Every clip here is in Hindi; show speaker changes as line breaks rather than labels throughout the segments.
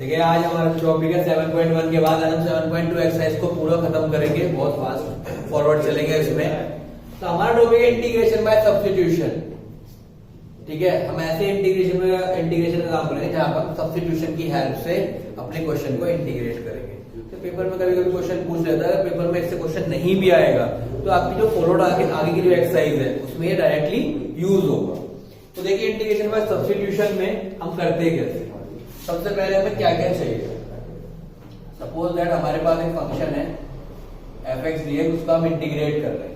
ठीक है, आज हमारा टॉपिक है 7.1 के बाद हम 7.2 एक्सरसाइज को पूरा खत्म करेंगे, बहुत फास्ट फॉरवर्ड चलेंगे इसमें। तो हमारा टॉपिक है इंटीग्रेशन बाय सब्स्टिट्यूशन। ठीक है, हम ऐसे इंटीग्रेशन का काम करेंगे जहां पर सब्स्टिट्यूशन की हेल्प से अपने क्वेश्चन को इंटीग्रेट करेंगे। तो पेपर में कभी कभी क्वेश्चन पूछ लेता है, पेपर में इससे क्वेश्चन नहीं भी आएगा तो आपकी जो फॉलोड आगे की जो एक्सरसाइज है उसमें ये डायरेक्टली यूज होगा। तो देखिए इंटीग्रेशन बाय सब्स्टिट्यूशन में हम करते कैसे। सबसे पहले हमें क्या क्या चाहिए। सपोज दैट हमारे पास एक फंक्शन है f(x) dx, उसका हम इंटीग्रेट कर रहे हैं।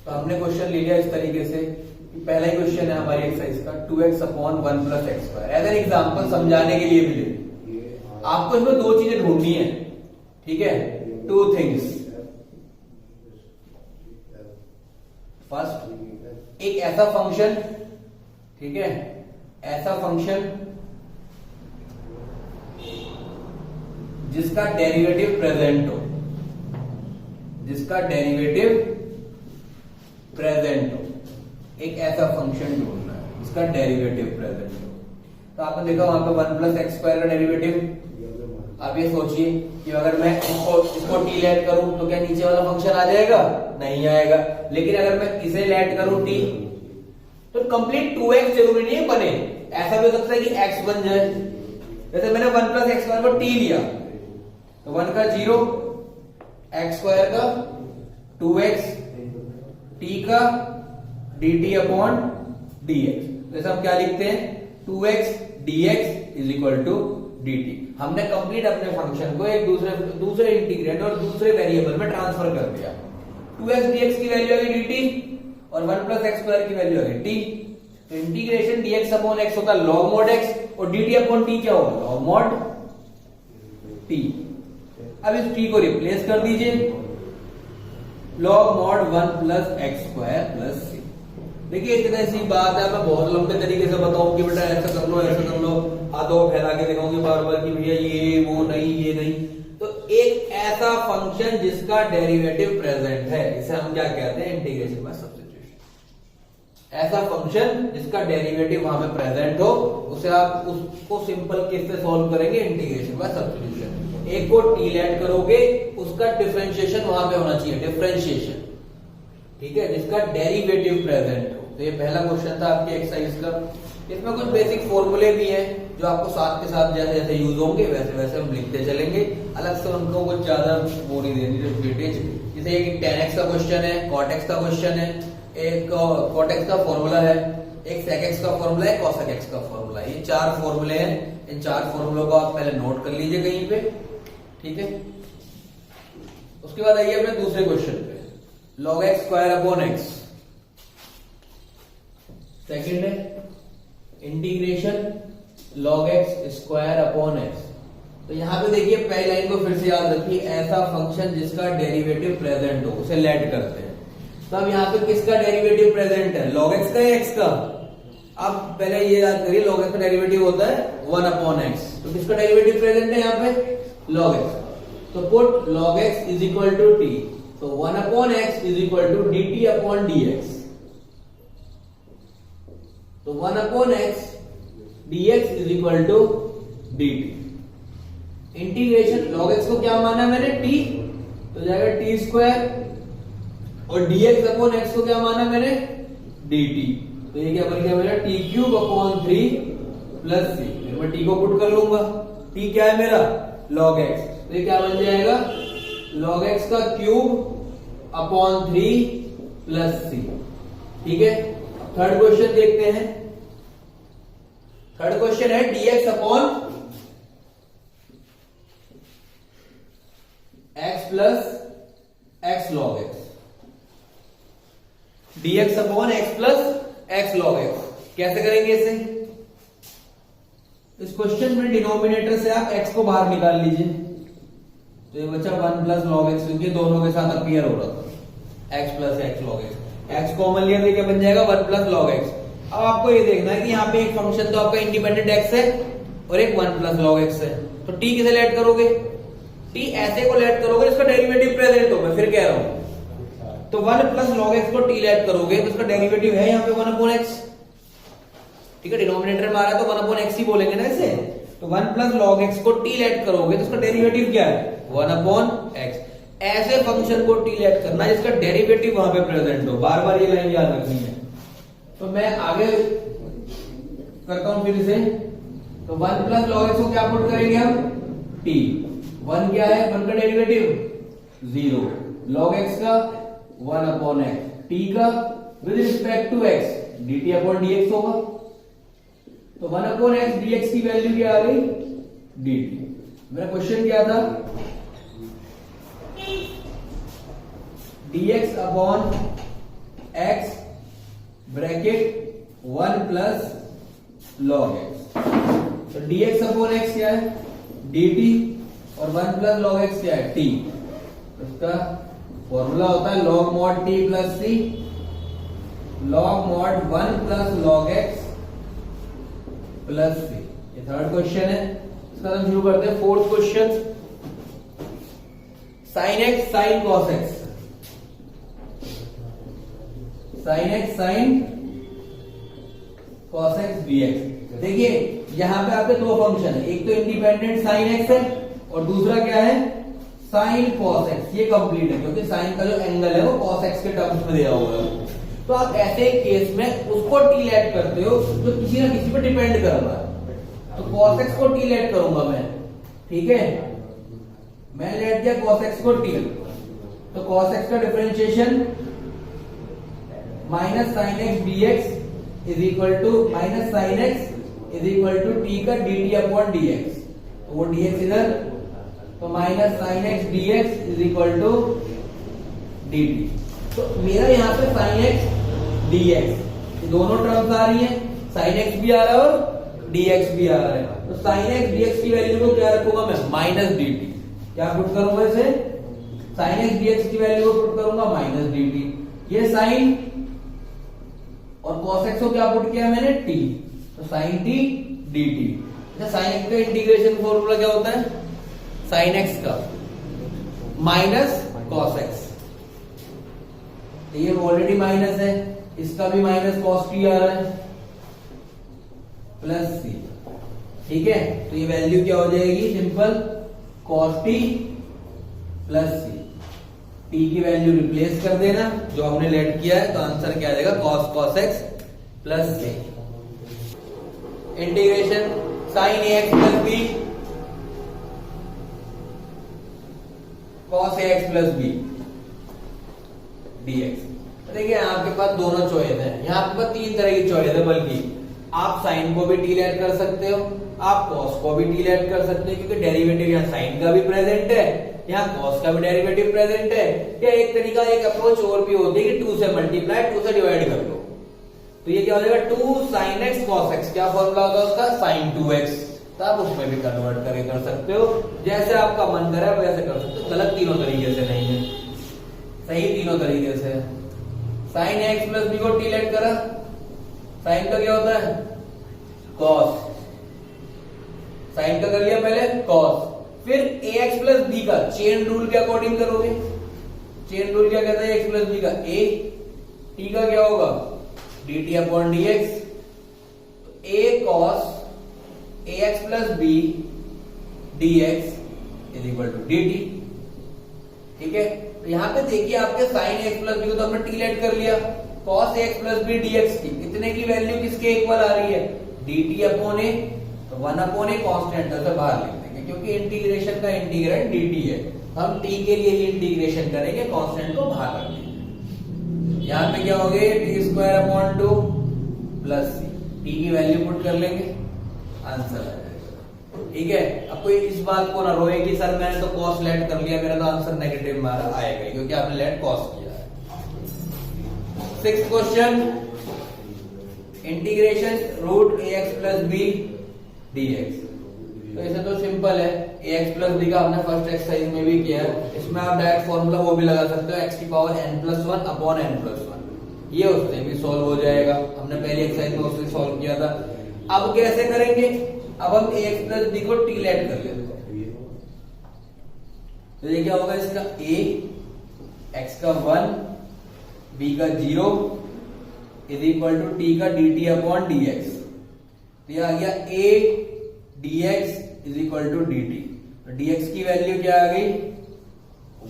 तो हमने क्वेश्चन ले लिया इस तरीके से, पहला ही क्वेश्चन है हमारी एक्सरसाइज का 2x/1 + x²। As an example समझाने के लिए भी ले, आपको इसमें दो चीजें ढूंढनी है। ठीक है, टू थिंग्स। फर्स्ट, एक ऐसा फंक्शन, ठीक है, ऐसा फंक्शन जिसका डेरिवेटिव प्रेजेंट हो, जिसका डेरिवेटिव प्रेजेंट हो। एक ऐसा फंक्शन ढूंढना है जिसका डेरिवेटिव प्रेजेंट हो। तो आपने देखा वहां पे 1 + x² का डेरिवेटिव। आप ये सोचिए कि अगर मैं इसको t लेट करूं तो क्या नीचे वाला फंक्शन आ जाएगा? नहीं आएगा। लेकिन अगर मैं इसे लेट करूं t, तो कंप्लीट 2x जरूरी नहीं है बने, ऐसा भी हो सकता है कि x बन जाए। जैसे मैंने 1 + x² को t लिया तो 1 का 0, x² का 2x, t का dt/dx। जैसे हम क्या लिखते हैं, 2x dx = dt। हमने कंप्लीट अपने फंक्शन को एक दूसरे इंटीग्रेंड और दूसरे वेरिएबल में ट्रांसफर कर दिया। 2x dx की वैल्यू आ गई dt और 1 + x² की वैल्यू आ गई t। तो इंटीग्रेशन dx/x होता है log mod x और dt/t क्या होगा? log mod t। अब इस t को रिप्लेस कर दीजिए, log mod 1 + x² + c। देखिए इतनी सी बात है, मैं बहुत लंबे तरीके से बताऊं कि बेटा ऐसा कर लो, ऐसा कर लो, हाथों को फैला के दिखाऊंगी बार बार कि भैया ये वो नहीं, ये नहीं। तो एक ऐसा फंक्शन जिसका डेरिवेटिव प्रेजेंट है, इसे हम क्या कहते हैं? Integration by substitution. ऐसा फंक्शन जिसका डेरिवेटिव वहां पे प्रेजेंट हो, उसे आप उसको सिंपल केस से सॉल्व करेंगे इंटीग्रेशन बाय सब्स्टिट्यूशन। एक को t लेट करोगे, उसका डिफरेंशिएशन वहां पे होना चाहिए, डिफरेंशिएशन। ठीक है, जिसका डेरिवेटिव प्रेजेंट हो। तो ये पहला क्वेश्चन था आपकी एक्सरसाइज का। इसमें कुछ बेसिक फॉर्मूले भी हैं जो आपको साथ के साथ जैसे जैसे यूज होंगे वैसे वैसे हम लिखते चलेंगे। अलग से उनको कुछ ज्यादा वो नहीं देनी वेटेज। जैसे एक tan x का क्वेश्चन है, cot x का क्वेश्चन है, एक cot x का फॉर्मूला है, एक sec x का फॉर्मूला है, cos x का फॉर्मूला है। ये 4 फॉर्मूले हैं। इन 4 फॉर्मूलों को आप पहले नोट कर लीजिए कहीं पे। ठीक है, उसके बाद आइए अपने दूसरे क्वेश्चन पे, log x²/x। सेकंड है इंटीग्रेशन log x²/x। तो यहां पे देखिए पहली लाइन को फिर से याद रखिए, ऐसा फंक्शन जिसका डेरिवेटिव प्रेजेंट हो उसे लेट करते हैं। तो अब यहां पे किसका डेरिवेटिव प्रेजेंट है? log x का या x का? अब पहले ये याद करिए, log x का डेरिवेटिव होता है 1/x। तो किसका डेरिवेटिव प्रेजेंट है यहाँ पे? log x। तो पुट log x = t। तो 1/x = dt/dx। तो 1/x dx = dt। Integration log x को क्या माना मैंने? t, तो जाएगा t²। और dx/x को क्या माना मैंने? dt। तो ये क्या बन गया मेरा? t³ + 3 + c। मैं t को पुट कर लूंगा, t क्या है मेरा? log x। तो ये क्या बन जाएगा? log x का क्यूब/3 + c। ठीक है, थर्ड क्वेश्चन देखते हैं। थर्ड क्वेश्चन है dx/x + x log x। dx/x + x log x कैसे करेंगे इसे? इस क्वेश्चन में डिनोमिनेटर से आप x को बाहर निकाल लीजिए। तो ये बचा 1 + log x, क्योंकि दोनों के साथ अपीयर हो रहा था, x + x log x। x common लिया तो क्या बन जाएगा? 1 + log x। अब आपको ये देखना है कि यहाँ पे एक फंक्शन तो आपका इंडिपेंडेंट x है और एक 1 + log x है। तो t किसे लेट करोगे? t ऐसे को लेट करोगे जिसका डेरिवेटिव प्रेजेंट हो। मैं फिर कह रहा हूं, तो 1 + log x को t लेट करोगे तो उसका डेरिवेटिव है यहाँ पे 1/x। ठीक है, डिनोमिनेटर में आ रहा है तो 1/x ही बोलेंगे ना इसे। तो 1 प्लस लॉग एक्स को टी लेट करोगे तो उसका डेरिवेटिव क्या है 1/x। ऐसे फंक्शन को टी लेट करना जिसका डेरिवेटिव वहां पे प्रेजेंट हो, बार बार ये लाइन याद रखनी है। तो मैं आगे करता हूं फिर से। तो 1 प्लस लॉग एक्स को क्या पुट करेंगे हम टी। 1 क्या है 1 का डेरिवेटिव 0, लॉग एक्स का 1/x, टी का with respect to x dt/dx होगा। तो 1/x dx की वैल्यू क्या आ गई dt। मेरा क्वेश्चन क्या था dx/x bracket 1 plus log x। तो dx/x क्या है dt और 1 प्लस लॉग x क्या है t। इसका फॉर्मूला होता है log mod t plus c, log mod 1 plus log x plus c। ये थर्ड क्वेश्चन है। इसका हम शुरू करते हैं fourth question. sin x sin cos x, sin x sin cos x dx। देखिए यहां पे आपके दो फंक्शन है, एक तो इंडिपेंडेंट sin x है और दूसरा क्या है sin cos x। ये कंप्लीट है क्योंकि sin का जो एंगल है वो cos x के टर्म्स में दिया हुआ है। तो आप ऐसे केस में उसको टी लेट करते हो जो किसी ना किसी पे डिपेंड कर रहा है। तो cos x को टी लेट करूंगा मैं, ठीक है, मैं लेट दिया cos x को टी। तो cos x का differentiation minus sine x dx is equal to minus sine x is equal to t का dt/dx। तो वो dx इधर, तो minus sine x dx is equal to dt। तो मेरा यहाँ पे साइन एक्स dx दोनों टर्म्स आ रही हैं, साइन एक्स भी आ रहा है और dx भी आ रहा है। तो साइन एक्स dx की वैल्यू को क्या रखूंगा मैं माइनस dt। क्या पुट करूंगा इसे साइन एक्स dx की वैल्यू को पुट करूंगा माइनस dt। ये साइन और cos x को क्या पुट किया मैंने t, तो साइन t dt। अच्छा साइन x का इंटीग्रेशन फॉर्मूला क्या होता है साइन x का माइनस cos x। ये ऑलरेडी माइनस है, इसका भी माइनस cos t आ रहा है प्लस c, ठीक है। तो ये वैल्यू क्या हो जाएगी simple cos t plus c। t की वैल्यू रिप्लेस कर देना जो हमने लेट किया है, तो आंसर क्या आ जाएगा cos x plus c। Integration sin ax plus b cos ax plus b dx। देखिए आपके पास दोनों चॉइस है, यहाँ आपके पास तीन तरह की चॉइस है, बल्कि आप साइन को भी टी लेट कर सकते हो, आप कॉस को भी टी लेट कर सकते हो क्योंकि डेरिवेटिव यहाँ साइन का भी प्रेजेंट है, यहाँ कॉस का भी डेरिवेटिव प्रेजेंट है। या एक तरीका एक अप्रोच और भी होती है कि 2 से मल्टीप्लाई 2 से डिवाइड कर लो। तो ये क्या हो जाएगा 2 sin x cos x। क्या फॉर्मूला होगा उसका sin 2x। तो आप उसमें भी कन्वर्ट करके कर सकते हो, जैसे आपका मन करे वैसे कर सकते हो। गलत तीनों तरीके से नहीं है, सही तीनों तरीके से। साइन एक्स प्लस बी को टी लेट करा, साइन का क्या होता है कॉस, साइन का कर लिया पहले कॉस, फिर ए एक्स प्लस बी का चेन रूल के अकॉर्डिंग करोगे। चेन रूल क्या कहता है एक्स प्लस बी का ए, टी का क्या होगा dt/dx। A cos a x plus b dx is equal to dt, ठीक है। तो यहाँ पे देखिए आपके साइन एक्स प्लस बी को तो हमने टी लेट कर लिया, cos x plus b dx की इतने की वैल्यू किसके इक्वल आ रही है dt/a। तो 1/a कांस्टेंट से बाहर लिख देंगे क्योंकि इंटीग्रेशन का इंटीग्रेंड dt है, हम t के लिए ही इंटीग्रेशन करेंगे, कांस्टेंट को बाहर रख देंगे। यहाँ पे क्या हो गया t²/2 प्लस c, t की वैल्यू पुट कर लेंगे, आंसर आ जाएगा, ठीक है। अब कोई इस बात को ना रोए कि सर मैंने तो कॉस लेट कर लिया, मेरा तो आंसर नेगेटिव मारा आएगा क्योंकि आपने लेट कॉस किया है। 6th question integration root ax plus b dx। तो ऐसे तो सिंपल है, ax प्लस बी का हमने फर्स्ट एक्सरसाइज में भी किया है, इसमें आप डायरेक्ट फॉर्मूला वो भी लगा सकते हो x की पावर n+1/n+1, ये उससे भी सॉल्व हो जाएगा। हमने पहली एक्सरसाइज में उससे सॉल्व किया था। अब कैसे करेंगे, अब हम ax प्लस बी को टी लेट कर लेते हैं। तो ये क्या होगा इसका a, x का 1, b का 0 इज इक्वल टू t का dt/dx। तो ये आ गया a dx is equal to dt। तो dx की वैल्यू क्या आ गई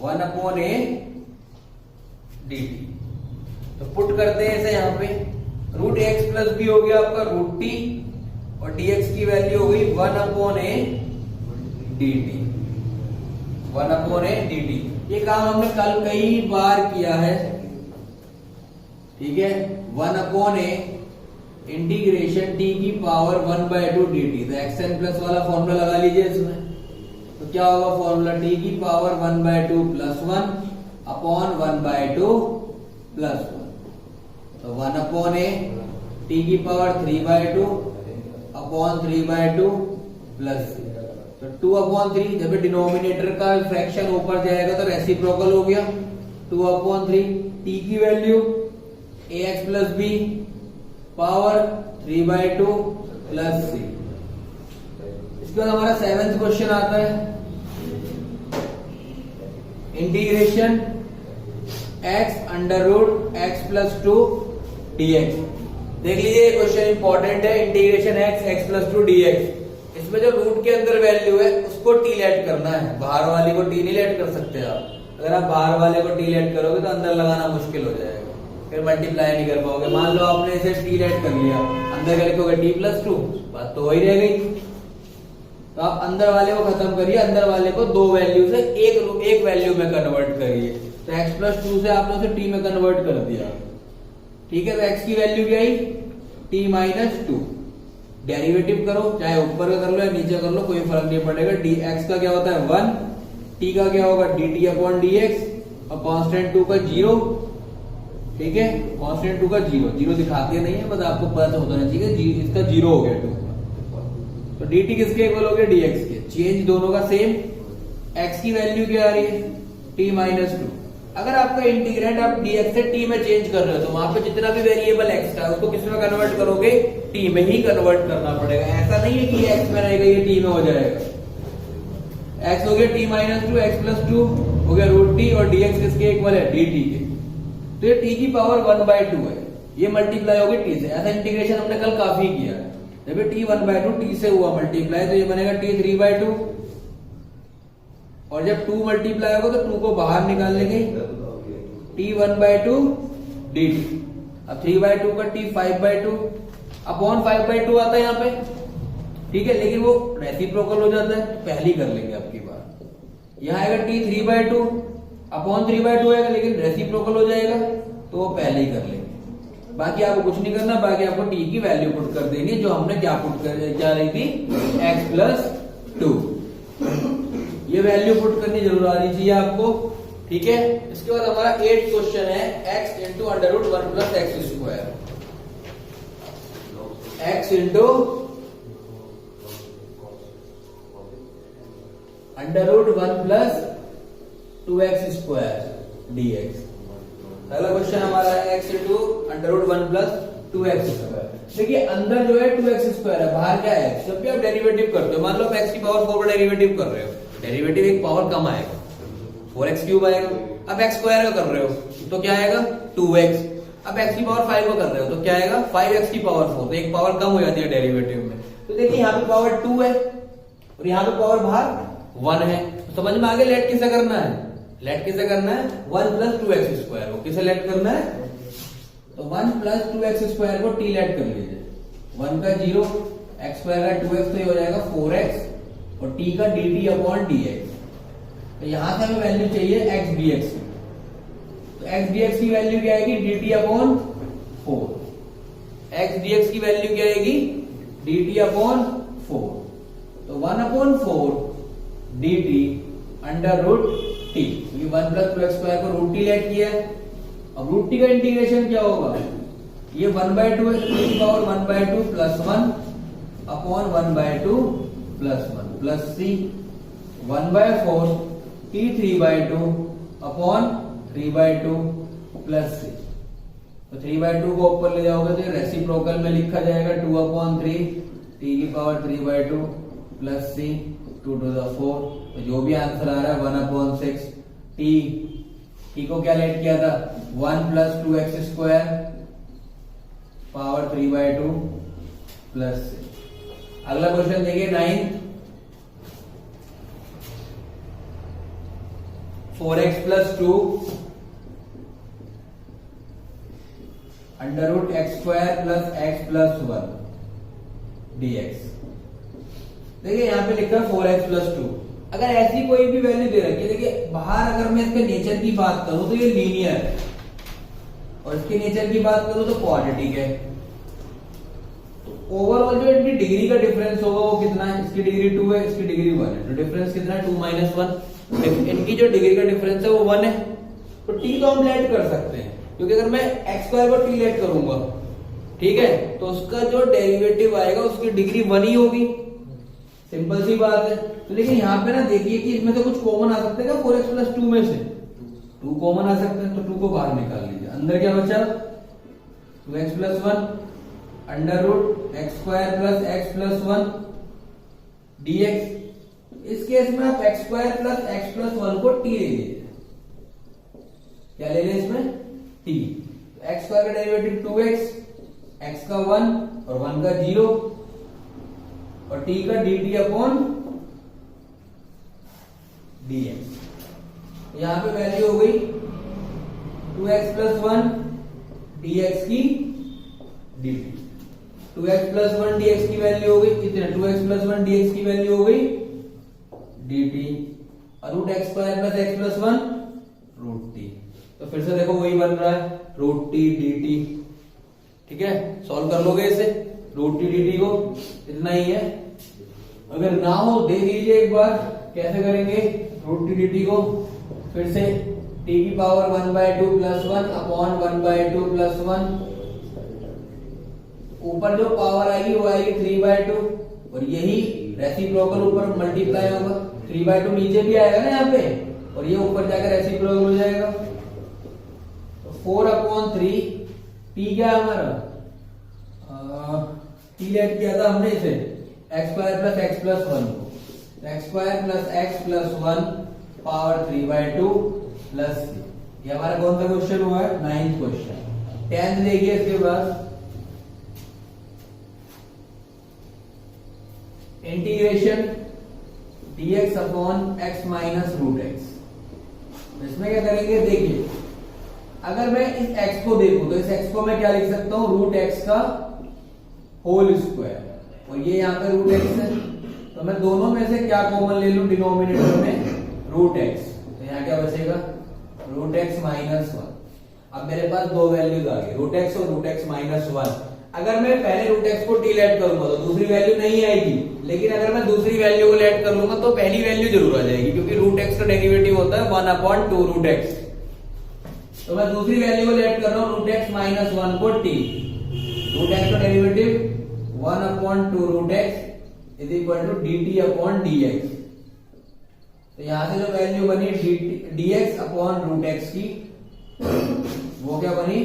1/a dt। तो पुट करते हैं इसे यहां पे, रूट एक्स प्लस बी हो गया आपका रूट टी और dx की वैल्यू हो गई 1/a dt। 1/a dt। ये काम हमने कल कई बार किया है, ठीक है। 1/a इंटीग्रेशन टी की पावर 1/2 dt। तो xn प्लस वाला फॉर्मूला लगा लीजिए इसमें। तो क्या होगा फॉर्मूला, टी की पावर 1/2 प्लस 1 अपॉन 1/2 प्लस 1। तो 1/a टी की पावर 3/2 अपॉन 3/2 प्लस 3। तो 2/3, जब डिनोमिनेटर का फ्रैक्शन ऊपर जाएगा तो रेसिप्रोकल हो गया 2/3। टी की value ax plus b power 3/2 plus 3। इसके बाद हमारा 7th क्वेश्चन आता है, integration x under root x plus 2 dx। देख लीजिए क्वेश्चन इंपॉर्टेंट है, इंटीग्रेशन x प्लस 2 dx। इसमें जो रूट के अंदर वैल्यू है उसको टी लेट करना है, बाहर वाले को टी नहीं लेट कर सकते आप। अगर आप बाहर वाले को टी लेट करोगे तो अंदर लगाना मुश्किल हो जाएगा, फिर मल्टीप्लाई नहीं कर पाओगे। मान लो आपने इसे टी लेट कर लिया, अंदर का लिखोगे टी प्लस 2, बात तो वही रह गई। तो आप अंदर वाले को खत्म करिए, अंदर वाले को दो वैल्यू से एक वैल्यू में कन्वर्ट करिए। तो x प्लस 2 से आपने उसे टी में कन्वर्ट कर दिया, ठीक है। तो x की वैल्यू क्या आई t माइनस 2। डेरिवेटिव करो, चाहे ऊपर का कर लो या नीचे कर लो, कोई फर्क नहीं पड़ेगा। dx का क्या होता है 1, t का क्या होगा dt अपॉन dx और कांस्टेंट 2 का 0, ठीक है। कांस्टेंट 2 का 0 दिखाते नहीं है, बस आपको पता होना चाहिए इसका 0 हो गया 2 का। तो dt किसके इक्वल हो गया dx के, चेंज दोनों का सेम। x की वैल्यू क्या आ रही है t माइनस 2। अगर आपका इंटीग्रेंड आप dx से t में चेंज कर रहे हो तो वहां पे जितना भी वेरिएबल x का उसको किस में कन्वर्ट करोगे, t में ही कन्वर्ट करना पड़ेगा। ऐसा नहीं है कि x में रहेगा ये t में हो जाएगा। x हो गया t माइनस 2, x प्लस 2 हो गया रूट t और dx किसके इक्वल है dt के। तो ये t की पावर 1/2 है, ये मल्टीप्लाई होगी t से। ऐसा इंटीग्रेशन हमने कल काफी किया है। जब t 1/2 t से हुआ मल्टीप्लाई तो ये बनेगा t 3/2, और जब 2 मल्टीप्लाई होगा तो 2 को बाहर निकाल लेंगे, t 1/2 dt। अब 3/2 का t 5/2 अपॉन 5/2 आता है यहाँ पे, ठीक है। लेकिन वो रेसिप्रोकल हो जाता है, पहली कर लेंगे आपकी बात। यहाँ आएगा t 3/2 अपॉन 3/2 आएगा, लेकिन रेसिप्रोकल हो जाएगा तो वो पहले ही कर लेंगे। बाकी आपको कुछ नहीं करना, बाकी आपको t की वैल्यू पुट कर देनी, जो हमने क्या रही थी x प्लस 2। ये वैल्यू पुट करनी जरूर आनी चाहिए आपको, ठीक है। इसके बाद हमारा 8th क्वेश्चन है x into under root 1 plus x square. x into under root 1 plus 2x square dx। अगला क्वेश्चन हमारा है x into under root 1 plus 2x square. देखिए अंदर जो है 2x स्क्वायर है, बाहर क्या है, जब भी आप डेरिवेटिव करते हो, मान लो आप x की पावर 4 पर डेरिवेटिव कर रहे हो, डेरिवेटिव एक पावर कम आएगा, 4x क्यूब आएगा। अब x स्क्वायर का कर रहे हो तो क्या आएगा 2x। अब x की पावर 5 का कर रहे हो तो क्या आएगा 5x की पावर 4, तो एक पावर कम हो जाती है डेरिवेटिव में। तो देखिए यहाँ पे पावर 2 है और यहाँ पे पावर बाहर 1 है, तो समझ में आगे लेट किसे करना है, लेट किसे करना है 1 प्लस 2x स्क्वायर को किसे लेट करना है, तो 1 प्लस 2x स्क्वायर को t लेट कर लीजिए। 1 का 0, x स्क्वायर का 2x तो ये हो जाएगा 4x और t का dt अपॉन dx। तो यहां से हमें वैल्यू चाहिए x dx की, तो x dx की वैल्यू क्या आएगी dt अपॉन 4। x dx की वैल्यू क्या आएगी dt अपॉन 4। तो 1/4 dt अंडर रूट t, क्योंकि 1 प्लस 2x स्क्वायर को रूट t लेट किया है। अब रूट t का इंटीग्रेशन क्या होगा, ये 1/2 है, t की power 1/2 plus 1 upon 1/2 plus 1 plus c 1/4 t 3/2 upon 3/2 plus c। तो 3/2 को ऊपर ले जाओगे तो रेसिप्रोकल में लिखा जाएगा 2/3 t की power 3/2 plus c 2 to the 4। तो जो भी आंसर आ रहा है 1/6 t को क्या लेट किया था 1 plus 2x square power 3/2 plus c। अगला क्वेश्चन देखिए 9th, 4x + 2 √x² + x + 1 dx। देखिए यहाँ पे लिखा है 4x + 2। अगर ऐसी कोई भी वैल्यू दे रखी है, देखिए बाहर अगर मैं इसके नेचर की बात करूं तो ये लीनियर है और इसके नेचर की बात करूं तो क्वाड्रेटिक है। तो ओवरऑल जो इनकी डिग्री का डिफरेंस होगा वो कितना है? इसकी डिग्री 2 है, इसकी डिग्री 1 है, तो डिफरेंस कितना है? 2 - 1। इनकी जो डिग्री का डिफरेंस है वो 1 है। तो t को हम लेट कर सकते हैं, क्योंकि अगर मैं x² को t लेट करूंगा, ठीक है, तो उसका जो डेरिवेटिव आएगा उसकी डिग्री 1 ही होगी। सिंपल सी बात है। तो लेकिन यहाँ पे ना देखिए कि इसमें से कुछ कॉमन आ सकते हैं 4x + 2 में से 2 कॉमन आ सकते हैं, तो 2 को बाहर निकाल लीजिए। अंदर क्या बचा? 2x + 1 √x² + x + 1 dx। इस केस में आप x² + x + 1 को t ले लीजिए। क्या ले लें इसमें? t। x² का डेरिवेटिव 2x, x का 1 और 1 का 0 और t का dt/dx। यहां पे वैल्यू हो गई 2x + 1 dx की dt। 2x + 1 dx की वैल्यू हो गई कितने? 2x + 1 dx की वैल्यू हो गई dt और √x² + x + 1 √t। तो फिर से देखो वही बन रहा है √t dt। ठीक है, सॉल्व कर लोगे इसे √t dt को, इतना ही है। अगर ना हो देख लीजिए एक बार कैसे करेंगे √t dt को। फिर से t की पावर 1/2 + 1 अपॉन 1/2 + 1, ऊपर जो पावर आएगी वो आएगी 3/2 और यही रेसिप्रोकल ऊपर मल्टीप्लाई होगा। 3/2 नीचे भी आएगा ना यहाँ पे और ये ऊपर जाकर रेसिप्रोकल हो जाएगा। तो 4/3 t क्या है हमारा? t लेट किया था हमने इसे x² + x + 1 को, x² + x + 1 power 3/2 plus c। ये हमारा कौन सा क्वेश्चन हुआ है? 9th question. 10th देखिए इसके बाद इंटीग्रेशन dx/x - √x। इसमें क्या करेंगे? देखिए अगर मैं इस x को देखूं तो इस x को मैं क्या लिख सकता हूं? √x का होल स्क्वायर, और ये यहाँ पे √x है, तो मैं दोनों में से क्या कॉमन ले लूं डिनोमिनेटर में? √x। तो यहाँ क्या बचेगा? √x - 1। अब मेरे पास दो वैल्यूज आ गई, √x और √x - 1। अगर मैं पहले √x को t लेट करूंगा तो दूसरी वैल्यू नहीं आएगी, लेकिन अगर मैं दूसरी वैल्यू को लेट कर लूंगा तो पहली वैल्यू जरूर आ जाएगी, क्योंकि √x का डेरिवेटिव होता है 1/2 √x। तो मैं दूसरी वैल्यू को लेट कर रहा हूं √x - 1 को t। √x का डेरिवेटिव 1/2 √x = dt/dx। तो यहां से जो वैल्यू बनी dx/√x की, वो क्या बनी?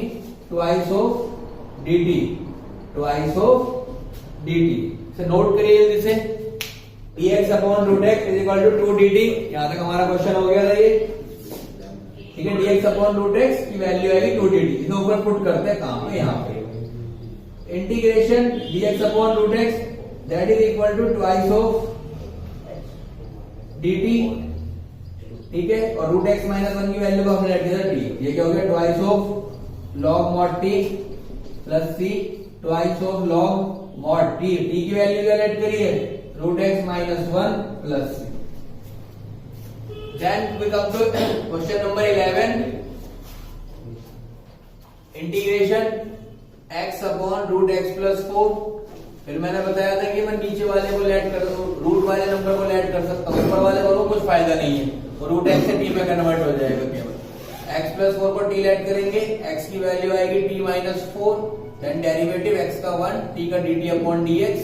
Twice of dt। से नोट करिए जल्दी से, dx/√x = 2 dt। यहां तक हमारा क्वेश्चन हो गया था ये, ठीक है। dx/√x की वैल्यू आएगी 2 dt। इसे ऊपर पुट करते हैं कहां पे? यहां पे। Integration dx/√x that is equal to twice of dt, ठीक है। और √x - 1 की वैल्यू को हमने लेट किया था t। ये क्या हो गया? Twice of log mod t plus c twice of log mod t। t की वैल्यू क्या लेट करिए? √x - 1 plus c। Then we come to question number 11, integration x/√x + 4। फिर मैंने बताया था कि मैं नीचे वाले को लेट कर रूट वाले नंबर को लेट कर सकता हूँ, ऊपर वाले को कुछ फायदा नहीं है, और √x से t में कन्वर्ट हो जाएगा केवल। x + 4 को t लेट करेंगे, x की वैल्यू आएगी t - 4, देन डेरिवेटिव x का 1, t का dt/dx,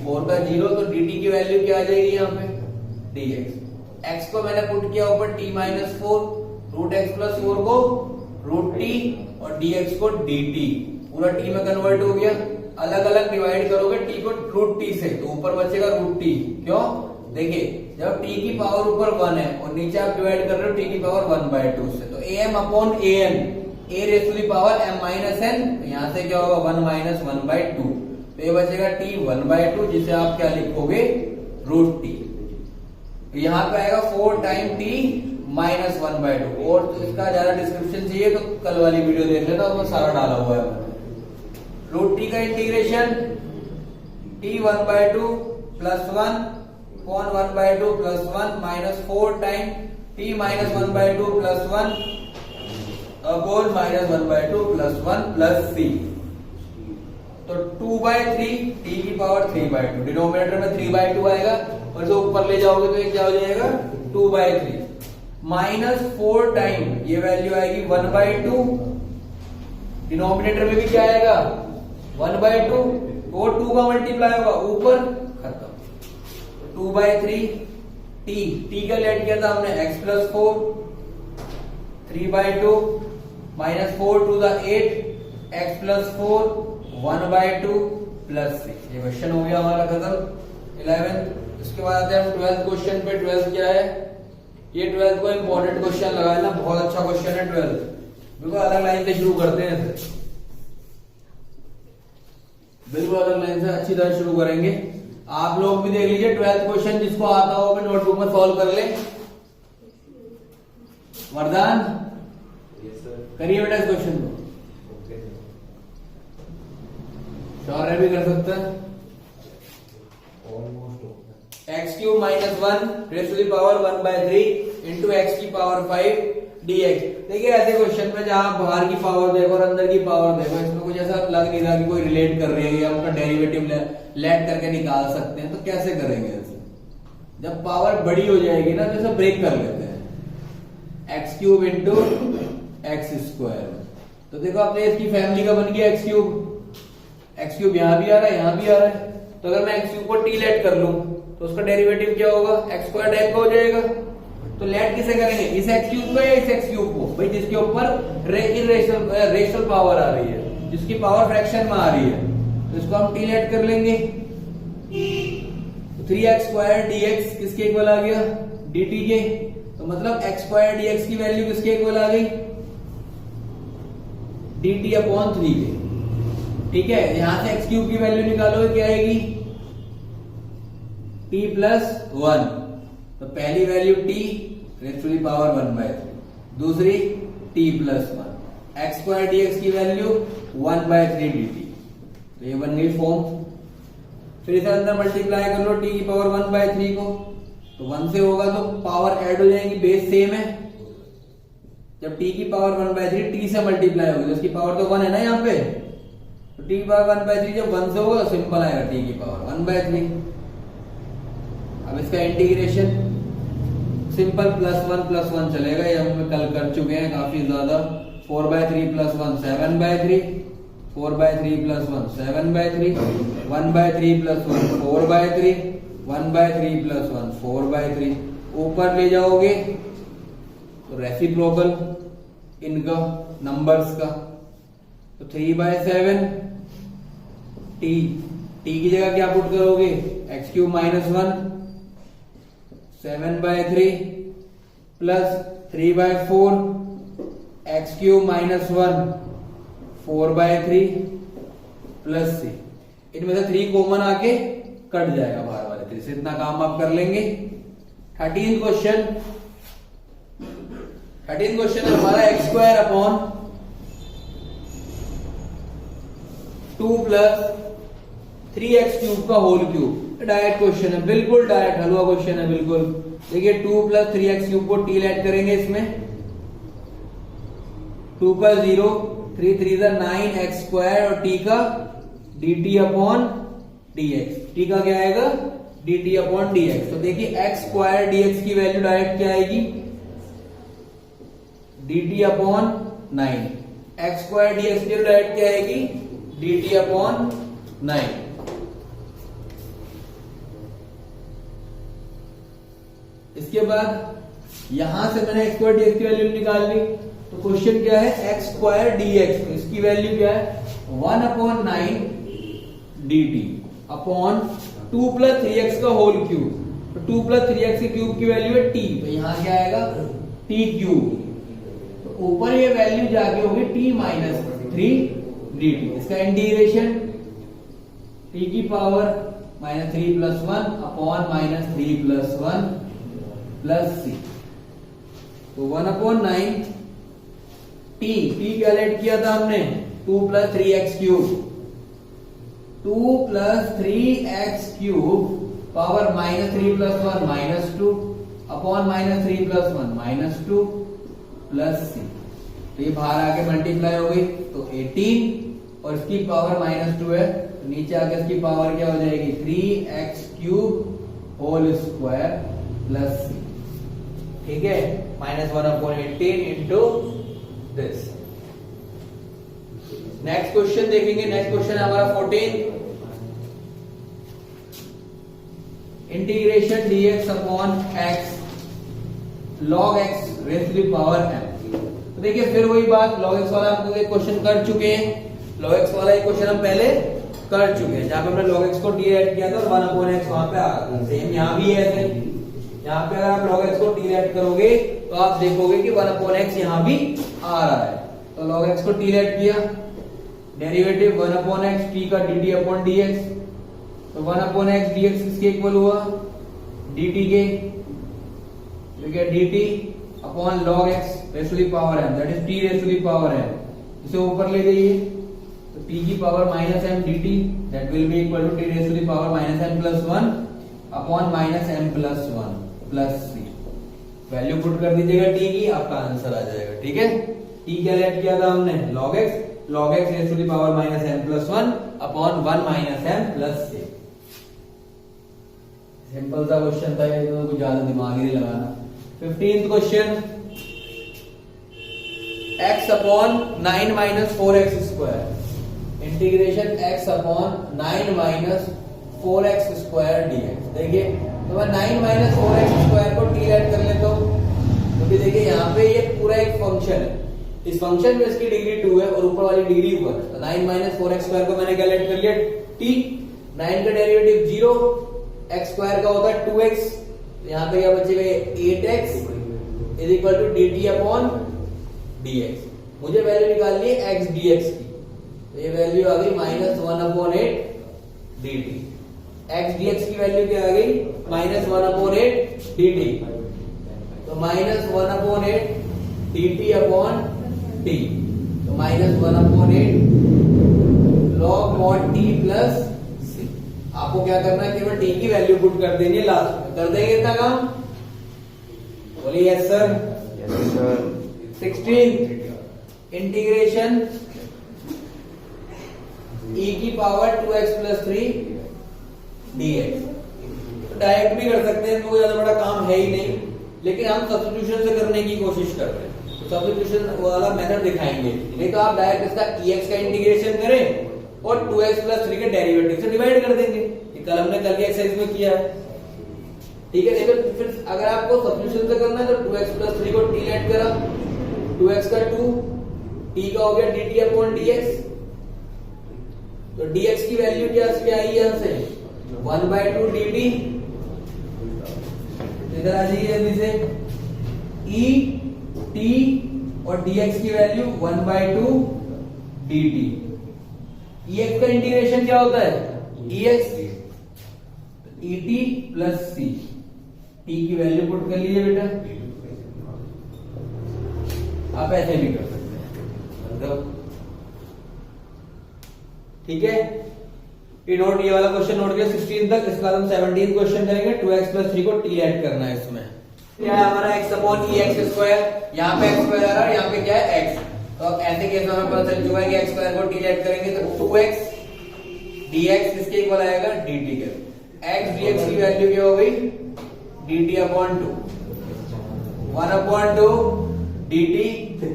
4 का 0, तो dt की वैल्यू क्या आ जाएगी यहाँ पे? dx। x को मैंने पुट किया ऊपर t - 4, √x + 4 को √t और dx को dt, पूरा t में कन्वर्ट हो गया। अलग अलग डिवाइड करोगे t को √t से, तो ऊपर बचेगा √t। क्यों? देखिए जब t की पावर ऊपर 1 है और नीचे आप डिवाइड कर रहे हो t की पावर 1/2 से, तो am/an a raised to the power m - n, तो यहां से क्या होगा? 1 - 1/2। तो ये बचेगा t 1/2, जिसे आप क्या लिखोगे, √t। तो यहाँ पे आएगा 4 टाइम t माइनस 1/2। और तो इसका ज्यादा डिस्क्रिप्शन चाहिए तो कल वाली वीडियो देख लेना, वो सारा डाला हुआ है मैंने। √t का integration t 1/2 plus 1 upon 1/2 plus 1 minus 4 time t minus 1/2 plus 1 upon minus 1/2 plus 1 plus c। तो 2/3 t की पावर 3/2, डिनोमिनेटर में 3/2 आएगा और जो ऊपर ले जाओगे तो ये क्या हो जाएगा, 2/3 माइनस 4 टाइम ये वैल्यू आएगी 1/2, डिनोमिनेटर में भी क्या आएगा, 1/2 और 2 का मल्टीप्लाई होगा ऊपर, खत्म। 2/3 t का लेट किया था हमने x plus 4, 3/2 minus 4 to the 8 x plus 4 1/2 plus 6। ये क्वेश्चन हो गया हमारा खत्म 11th। इसके बाद आते हैं हम 12th क्वेश्चन पे। 12th क्या है, ये 12th को इंपॉर्टेंट क्वेश्चन लगा लेना, बहुत अच्छा क्वेश्चन है 12th। बिल्कुल अलग लाइन से शुरू करते हैं, बिल्कुल अलग लाइन से अच्छी तरह शुरू करेंगे। आप लोग भी देख लीजिए 12th क्वेश्चन, जिसको आता हो अपने नोटबुक में सॉल्व कर ले। वरदान करिए बेटा इस क्वेश्चन को, शौर्य भी कर सकता है। x³ minus 1 raise to the power 1/3 into x की पावर 5 dx। देखिए ऐसे क्वेश्चन में जहां बाहर की पावर देखो और अंदर की पावर देखो, इसमें कुछ ऐसा लग नहीं रहा कि कोई रिलेट कर रही है या उनका डेरिवेटिव लेट करके निकाल सकते हैं, तो कैसे करेंगे ऐसे। जब पावर बड़ी हो जाएगी ना तो इसे ब्रेक कर लेते हैं, x³ इंटू x²। तो देखो अपने इसकी फैमिली का बन गया x³ यहां भी आ रहा है, यहां भी आ रहा है। तो अगर मैं x³ को t लेट कर लूं तो उसका डेरिवेटिव क्या होगा, x² टाइप का हो जाएगा। तो लेट किसे करेंगे, इस x³ को या इस x³ को, भाई जिसके ऊपर रेशनल पावर आ रही है, जिसकी पावर फ्रैक्शन में आ रही है, तो इसको हम t लेट कर लेंगे। 3x² dx किसके इक्वल आ गया, dt के। तो मतलब x² dx की वैल्यू किसके इक्वल आ गई, dt अपॉन 3 के। ठीक है, यहां से x³ की वैल्यू निकालोगे क्या आएगी, t प्लस 1। तो पहली value t raise to the power 1/3, दूसरी t प्लस 1। x² dx की वैल्यू 1/3 dt। तो ये बन गई फॉर्म। फिर इसे अंदर मल्टीप्लाई कर लो t की पावर 1/3 को, तो 1 से होगा तो पावर ऐड हो जाएंगी, बेस सेम है। जब t की पावर 1/3 t से मल्टीप्लाई होगी तो इसकी पावर तो 1 है ना यहाँ पे, तो t की पावर 1/3 जब 1 से होगा तो सिंपल आएगा t की पावर 1/3। अब इसका इंटीग्रेशन सिंपल प्लस 1 चलेगा, ये हम कल कर चुके हैं काफी ज्यादा। 4/3 प्लस 1 7/3, 4/3 प्लस 1 7/3, 1/3 प्लस 1 4/3, 1/3 प्लस 1 4/3। ऊपर ले जाओगे तो रेसिप्रोकल इनका नंबर्स का, तो 3/7 t की जगह क्या पुट करोगे, x³ minus 1 7/3 plus 3/4 x³ minus 1 4/3 plus c। इनमें से 3 कॉमन आके कट जाएगा बाहर वाले 3 से, इतना काम आप कर लेंगे। 13th क्वेश्चन है हमारा x² अपॉन 2 प्लस 3x³ का होल क्यूब। डायरेक्ट क्वेश्चन है, बिल्कुल डायरेक्ट हलवा क्वेश्चन है बिल्कुल। देखिए 2 प्लस 3x³ को t ऐड करेंगे इसमें, 2 का 0, 3 3 का 9x² और t का dt अपॉन dx। t का क्या आएगा, dt अपॉन dx। तो देखिए x² dx की वैल्यू डायरेक्ट क्या आएगी, dt अपॉन 9। x² dx की डायरेक्ट क्या आएगी, dt अपॉन 9। इसके बाद यहां से मैंने x² dx की वैल्यू निकाल ली, तो क्वेश्चन क्या है, x² dx, तो इसकी वैल्यू क्या है 1/9 dt अपॉन 2 प्लस 3x का होल क्यूब। तो 2 प्लस 3x के क्यूब की वैल्यू है t, तो यहां क्या आएगा t³। तो ऊपर ये वैल्यू जाके होगी t माइनस 3 dt। इसका इंटीग्रेशन टी की पावर -3 + 1 अपॉन -3 + 1 प्लस सी। तो 1/9 टी कैलकुलेट किया था हमने 2 + 3x³ 2 + 3x³ power -3 + 1 -2 upon -3 + 1 -2 plus सी। तो ये बाहर आके मल्टीप्लाई हो गई तो 18 और इसकी पावर -2 है तो नीचे आके इसकी पावर क्या हो जाएगी 3x³ होल स्क्वायर प्लस सी। ठीक है, -1/18 इंटू दिस। नेक्स्ट क्वेश्चन देखेंगे। नेक्स्ट क्वेश्चन है हमारा 14 integration dx upon x log x raise to the power m। तो देखिए फिर वही बात, log x वाला हम लोग क्वेश्चन कर चुके हैं। log x वाला एक क्वेश्चन हम पहले कर चुके हैं जहां पे हमने log x को d ऐड किया था और 1/x वहां पे आ गया। सेम यहां भी है ऐसे। यहां पे अगर आप log x को d ऐड करोगे तो आप देखोगे कि 1/x यहां भी आ रहा है। तो log x को d ऐड किया, डेरिवेटिव 1/x t का dt अपॉन dx। तो 1/x dx किसके इक्वल हुआ dt के, तो क्या dt upon log x raise to the power m, that is t raise to the power m। इसे ऊपर ले जाइए तो t की power -m dt that will be equal to t raise to the power -m + 1 upon -m + 1 plus c। Value put कर दीजिएगा t की, आपका आंसर आ जाएगा। ठीक है, t कैलकुलेट किया था हमने log x raise to the power -m + 1 upon 1 -m plus c। Simple सा क्वेश्चन था ये, तो कुछ ज्यादा दिमाग ही नहीं लगाना। 15th question x upon 9 - 4x² integration x upon 9 - 4x² dx। देखिए तो मैं 9 - 4x² को t ऐड कर लेता हूं तो भी देखिए यहाँ पे ये पूरा एक फंक्शन है। इस फंक्शन में इसकी डिग्री 2 है और ऊपर वाली डिग्री 1 है। तो 9 - 4x² को मैंने कैलकुलेट कर लिया t। 9 का डेरिवेटिव 0, x² का होता है 2x, तो यहाँ पे क्या बचेगा 8x is equal to dt upon dx। मुझे वैल्यू निकालनी है x dx की, तो ये वैल्यू आ गई -1/8 dt। x dx की वैल्यू क्या आ गई -1/8 dt, तो -1/8 dt अपॉन t, तो -1/8 log mod t plus c। आपको क्या करना है, केवल t की वैल्यू पुट कर देनी है लास्ट में। कर देंगे इतना काम, बोलिए यस सर। 16 इंटीग्रेशन e की पावर 2x + 3 dx। तो डायरेक्ट भी कर सकते हैं, कोई ज्यादा बड़ा काम है ही नहीं, लेकिन हम सब्स्टिट्यूशन से करने की कोशिश कर रहे हैं। तो सब्स्टिट्यूशन वाला मेथड दिखाएंगे, नहीं तो आप डायरेक्ट इसका ex का इंटीग्रेशन करें और 2x + 3 के डेरिवेटिव से डिवाइड कर देंगे। ये कल हमने कल के एक्सरसाइज में किया है। ठीक है, देखो फिर अगर आपको सब्स्टिट्यूशन से करना है तो 2x + 3 को t ऐड करा, 2x का 2, t का हो गया dt अपॉन dx। तो dx की वैल्यू क्या आई यहां से 1/2 dt। इधर आ जाइए जल्दी से, e t और dx की वैल्यू 1/2 dt। ex का इंटीग्रेशन क्या होता है ex et plus c। t की वैल्यू पुट कर लीजिए बेटा, आप ऐसे भी कर सकते हैं। ठीक है, ये नोट, ये वाला क्वेश्चन नोट किया 16 तक। इसके बाद हम 17 क्वेश्चन करेंगे। 2x + 3 को t ऐड करना है इसमें। क्या है हमारा x अपॉन ex², यहाँ पे x² आ रहा है, यहाँ पे क्या है x। तो ऐसे केस में हमें पता चल चुका है कि x² को t ऐड करेंगे तो 2x dx किसके इक्वल आएगा dt के। x dx की वैल्यू क्या हो गई dt अपॉन 2, 1/2 dt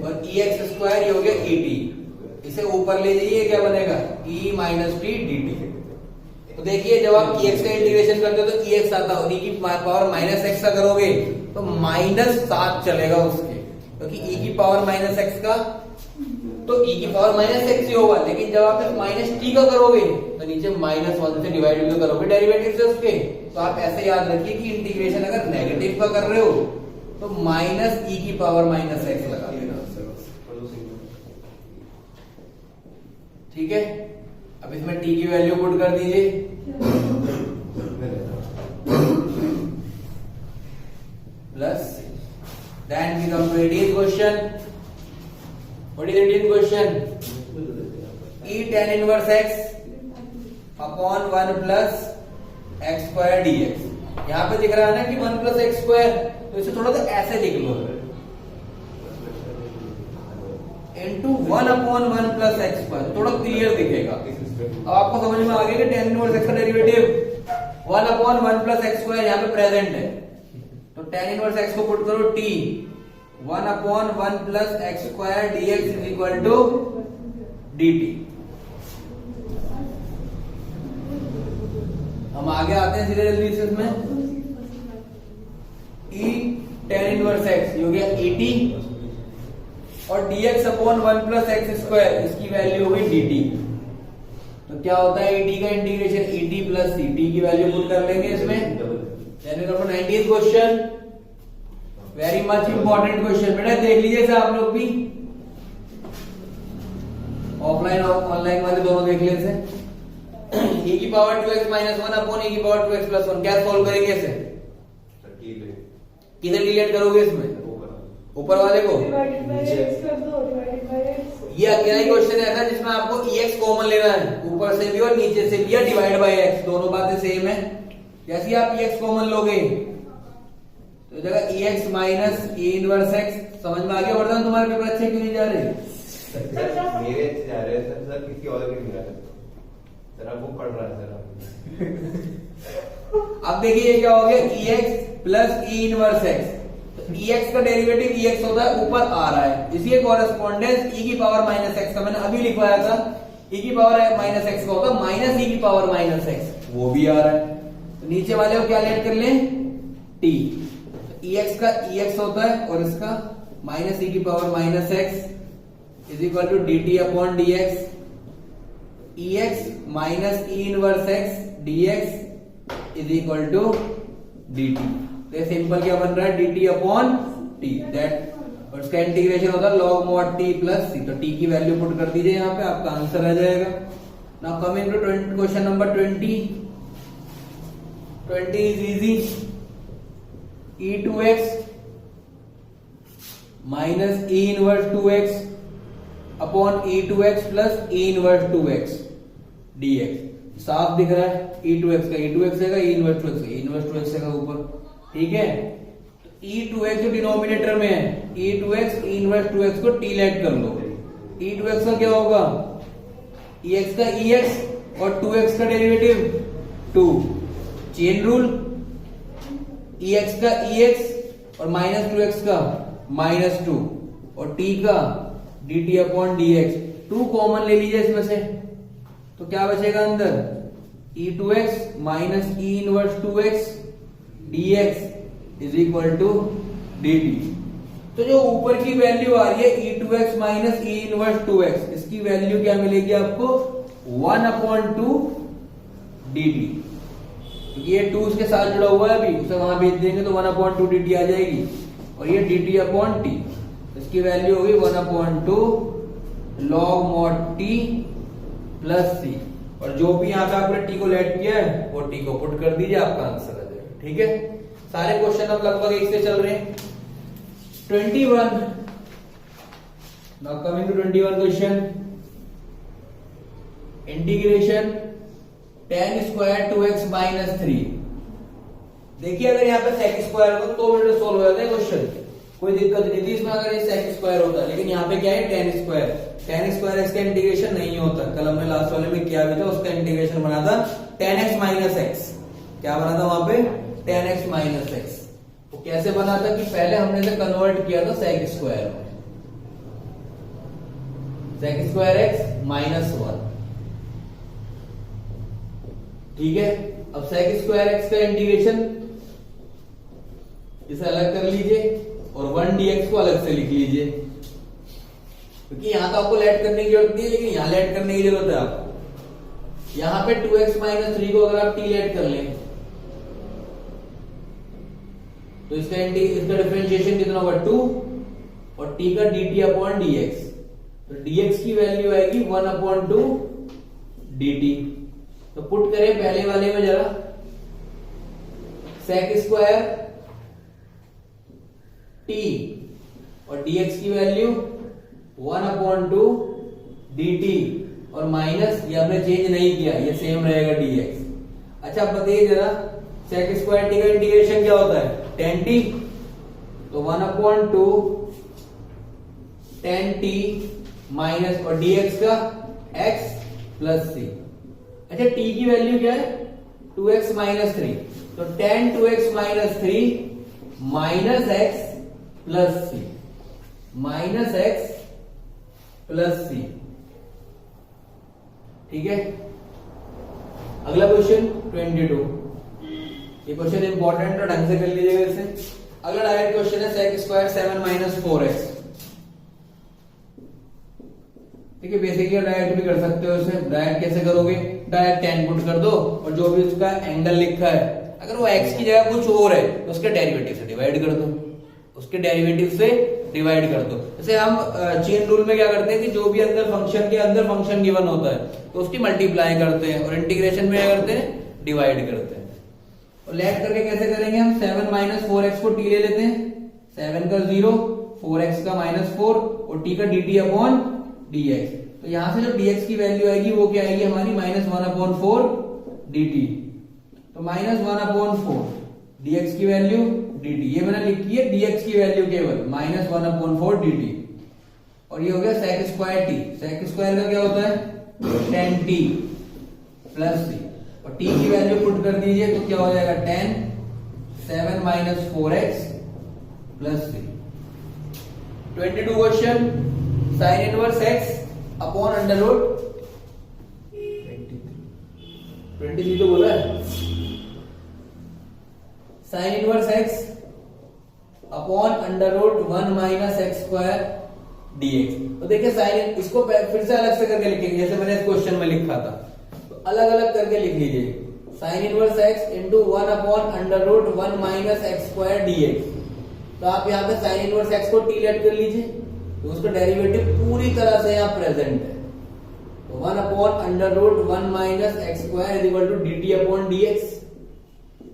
और ex² ये हो गया et। इसे ऊपर ले जाइए, क्या बनेगा e - t dt। तो देखिए जब आप ex का इंटीग्रेशन करते हो तो ex आता है, e की पावर -x का करोगे तो -7 चलेगा उसके, क्योंकि e की पावर -x का तो e की पावर -x ही होगा। लेकिन जब आप -t का करोगे तो नीचे -1 से डिवाइड तो करोगे डेरिवेटिव से उसके। तो आप ऐसे याद रखिए कि इंटीग्रेशन अगर नेगेटिव का कर रहे हो तो -e की पावर -x लगा देना। ठीक है, अब इसमें t की वैल्यू पुट कर दीजिए, plus then we come to 18th question. What is 18th question? e tan inverse x upon 1 plus x square dx. यहाँ पे दिख रहा है ना कि 1 प्लस एक्स स्क्वायर, तो इसे थोड़ा सा ऐसे लिख लो, into 1 upon 1 plus x square, थोड़ा क्लियर दिखेगा. अब आपको समझ में आ गया कि tan इनवर्स x का derivative 1 upon 1 plus x square यहाँ पे प्रेजेंट है, तो tan इनवर्स x को पुट करो t 1 upon 1 plus x square dx is equal to dt. हम आगे आते हैं सीधे जल्दी से इसमें. e tan इनवर्स x हो गया 80 और dx upon 1 plus x square, इसकी वैल्यू हो गई dt. तो क्या होता है 80 का इंटीग्रेशन 80 प्लस c, t की वैल्यू पुट कर लेंगे इसमें. Then we come to 19th question. Very much important question. बेटा देख लीजिए इसे आप लोग भी, ऑफलाइन और ऑनलाइन वाले दोनों देख लीजिए. e की power 2x minus 1 upon e की पावर 2x प्लस 1. क्या सॉल्व करेंगे इसे? किधर डिलीट करोगे इसमें? ऊपर वाले को. ये अकेला ही क्वेश्चन है ऐसा जिसमें आपको ex कॉमन लेना है, ऊपर से भी और नीचे से भी, या डिवाइड बाय x, दोनों बातें सेम है. जैसे आप ex कॉमन लोगे तो जगह ex minus e inverse x. समझ में आ गया? वरदान तुम्हारे पेपर अच्छे क्यों नहीं जा रहे?
मेरे अच्छे जा रहे हैं सर, किसी और के नहीं जा रहे. जरा वो पढ़ रहा है जरा.
अब देखिए क्या हो गया, ex plus e inverse x. ex का डेरिवेटिव ex होता है, ऊपर आ रहा है, इसी कॉरेस्पॉन्डेंस e की पावर माइनस x का मैंने अभी लिखवाया था. e की पावर माइनस x का होगा माइनस e की पावर माइनस x, वो भी आ रहा है. तो नीचे वाले को क्या लेट कर लें? t. ex का ex होता है और इसका माइनस e की power minus x is equal to dt upon dx. ex minus e inverse x dx is equal to dt. तो सिंपल क्या बन रहा है? dt upon t. दैट और इसका इंटीग्रेशन होता है log mod t plus c. तो t की वैल्यू पुट कर दीजिए यहाँ पे, आपका आंसर आ जाएगा. Now coming to question number 20. 20 is easy. e2x minus e inverse 2x upon e2x plus e inverse 2x dx. साफ दिख रहा है, e2x का e2x है, e इनवर्स 2x का e इनवर्स 2x है ऊपर. ठीक है, तो e2x जो डिनोमिनेटर में है, e2x e इनवर्स 2x को t लेट कर लो. e2x का क्या होगा? ex का ex और 2x का डेरिवेटिव 2. चेन रूल, ex का ex और माइनस 2x का माइनस 2 और t का dt अपॉन dx. 2 कॉमन ले लीजिए इसमें से, तो क्या बचेगा अंदर? e2x minus e inverse 2x dx is equal to dt. तो जो ऊपर की वैल्यू आ रही है e2x minus e inverse 2x, इसकी वैल्यू क्या मिलेगी आपको? 1 अपॉन 2 dt. ये 2 उसके साथ जुड़ा हुआ है, अभी उसे वहां भेज देंगे तो 1 अपॉन 2 dt आ जाएगी, और ये dt अपॉन t, इसकी वैल्यू होगी 1 upon 2 log mod t plus c. और जो भी यहाँ पे आपने t को लेट किया है वो t को पुट कर दीजिए, आपका आंसर आ जाएगा. ठीक है, सारे क्वेश्चन अब लगभग एक से चल रहे हैं. 21. Now coming to 21 question. Integration tan square 2x minus 3. देखिए अगर यहाँ पे sec स्क्वायर हो तो 2 मिनट सोल्व हो जाता है क्वेश्चन, कोई दिक्कत नहीं थी इसमें अगर ये sec स्क्वायर होता है. लेकिन यहाँ पे क्या है? tan square. tan स्क्वायर इसका इंटीग्रेशन नहीं होता. कल हमने लास्ट वाले में किया भी था, उसका इंटीग्रेशन बना था tan x माइनस x. क्या बना था वहां पे? tan x minus x. तो कैसे बना था कि पहले हमने इसे कन्वर्ट किया था sec स्क्वायर में. sec square x minus 1. ठीक है, अब sec स्क्वायर x का इंटीग्रेशन इसे अलग कर लीजिए और 1 dx को अलग से लिख लीजिए, क्योंकि यहां तो आपको लेट करने की जरूरत नहीं है, लेकिन यहां लेट करने की जरूरत है आपको. यहां पे 2x माइनस 3 को अगर आप t लेट कर लें तो इसका डिफरेंशिएशन कितना होगा? 2 और t का dt अपॉन dx. तो dx की वैल्यू आएगी 1 अपॉन 2 dt। तो पुट करें पहले वाले में जरा, sec स्क्वायर t और dx की वैल्यू 1/2 dt और माइनस, ये हमने चेंज नहीं किया, ये सेम रहेगा dx। अच्छा बताइए जरा, sec स्क्वायर t का इंटीग्रेशन क्या होता है? tan t, तो 1/2 tan t माइनस और dx का x प्लस c। अच्छा t की वैल्यू क्या है? 2x माइनस 3, तो tan 2x minus 3 minus x plus c, minus x plus c। ठीक है, अगला क्वेश्चन 22। ये क्वेश्चन इंपॉर्टेंट है, ढंग से कर लीजिएगा इसे। अगला डायरेक्ट क्वेश्चन है sec स्क्वायर 7 माइनस 4x। ठीक है, बेसिकली डायरेक्ट भी कर सकते हो इसे। डायरेक्ट कैसे करोगे? डायरेक्ट tan पुट कर दो और जो भी उसका एंगल लिखा है, अगर वो x की जगह कुछ और है तो उसके डेरिवेटिव से डिवाइड कर दो, उसके डेरिवेटिव से डिवाइड कर दो। जैसे हम चेन रूल में क्या करते हैं कि जो भी अंदर फंक्शन के अंदर फंक्शन गिवन होता है तो उसकी मल्टीप्लाई करते हैं, और इंटीग्रेशन में क्या करते हैं? डिवाइड करते हैं। और लेट करके कैसे करेंगे हम? 7 माइनस 4x को t ले लेते हैं, 7 का 0, 4x का माइनस 4 और t का dt अपॉन dx। तो यहां से जो dx की वैल्यू आएगी वो क्या आएगी हमारी? Minus 1/4 dt। तो माइनस 1/4 dx की वैल्यू dt, ये मैंने लिखी है dx की वैल्यू केवल माइनस 1/4 dt। और ये हो गया sec square t। sec square का क्या होता है? tan t प्लस c, और t की वैल्यू पुट कर दीजिए तो क्या हो जाएगा? tan 7 minus 4x plus c। 22 question, sine inverse x upon under root 23 तो बोला है, sine inverse x upon under root 1 minus x square dx। तो देखिए साइन, इसको फिर से अलग से करके लिखेंगे जैसे मैंने इस क्वेश्चन में लिखा था, तो अलग अलग करके लिख लीजिए। Sine inverse x into 1 upon under root 1 minus x square dx। तो आप यहाँ पे साइन इनवर्स x को t लेट कर लीजिए, तो उसका डेरिवेटिव पूरी तरह से यहाँ प्रेजेंट है। तो 1 upon under root 1 minus x square is equal to dt upon dx।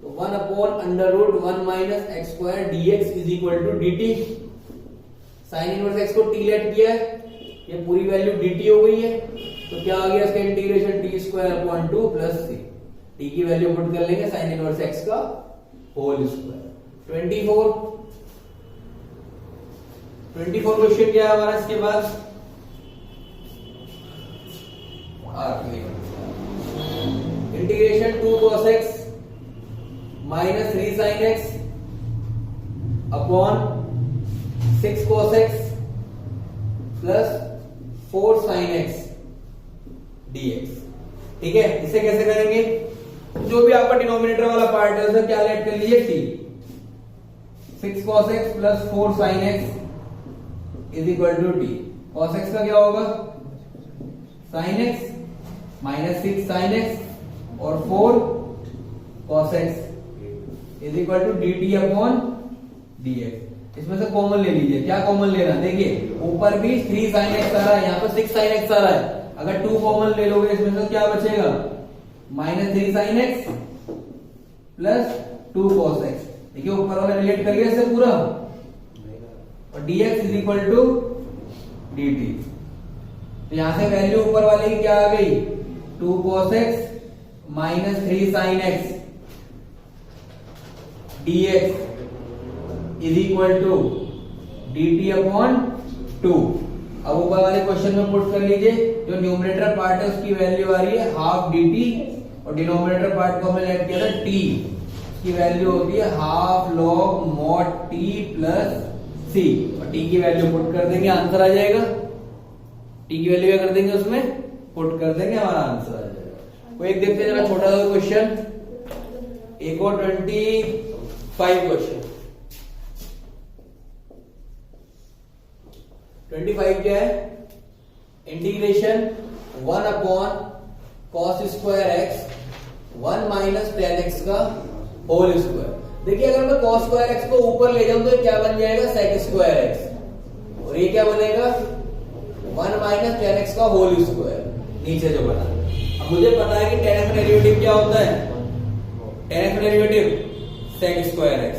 तो 1 upon under root 1 minus x square dx is equal to dt। Sine inverse x को t लेट किया है, ये पूरी वैल्यू dt हो गई है, तो क्या आ गया इसका integration t square upon 2 plus c। t की वैल्यू पुट कर लेंगे साइन इनवर्स x का होल स्क्वायर। 24 क्वेश्चन क्या है हमारा इसके बाद? Integration 2 cos x minus 3 sin x upon 6 cos x plus 4 sin x dx। ठीक है, इसे कैसे करेंगे? जो भी आपका डिनोमिनेटर वाला पार्ट है उसे क्या लेट कर लीजिए? t। 6 cos x plus 4 sin x is equal to t। cos x का क्या होगा? sin x minus 6 sin x और 4 cos x is equal to dt upon dx। इसमें से कॉमन ले लीजिए। क्या कॉमन लेना? देखिए ऊपर भी 3 sin x आ रहा है, यहाँ पर 6 sin x आ रहा है। अगर 2 कॉमन ले लोगे इसमें से क्या बचेगा? Minus 3 sin x plus 2 cos x। देखिए ऊपर वाला रिलेट करिए इससे पूरा, और dx is equal to dt। तो यहां से वैल्यू ऊपर वाले की क्या आ गई? 2 cos x minus 3 sin x dx is equal to dt upon 2। अब ऊपर वाले क्वेश्चन में पुट कर लीजिए, जो न्यूमरेटर पार्ट है उसकी वैल्यू आ रही है हाफ dt, और डिनोमिनेटर पार्ट को हमने लेट किया था t, उसकी वैल्यू होती है half log mod t plus c, और t की वैल्यू पुट कर देंगे, आंसर आ जाएगा। t की वैल्यू क्या कर देंगे उसमें? पुट कर देंगे, हमारा आंसर आ जाएगा। कोई एक देखते हैं जरा छोटा सा क्वेश्चन, एक और 25 क्वेश्चन। 25 क्या है? Integration 1 upon cos square x 1 minus tan x का होल स्क्वायर। देखिए अगर मैं cos स्क्वायर x को ऊपर ले जाऊं तो क्या बन जाएगा? sec स्क्वायर x, और ये क्या बनेगा? 1 माइनस tan x का होल स्क्वायर नीचे जो बना। अब मुझे पता है कि tan x का डेरिवेटिव क्या होता है, tan x का derivative sec square x,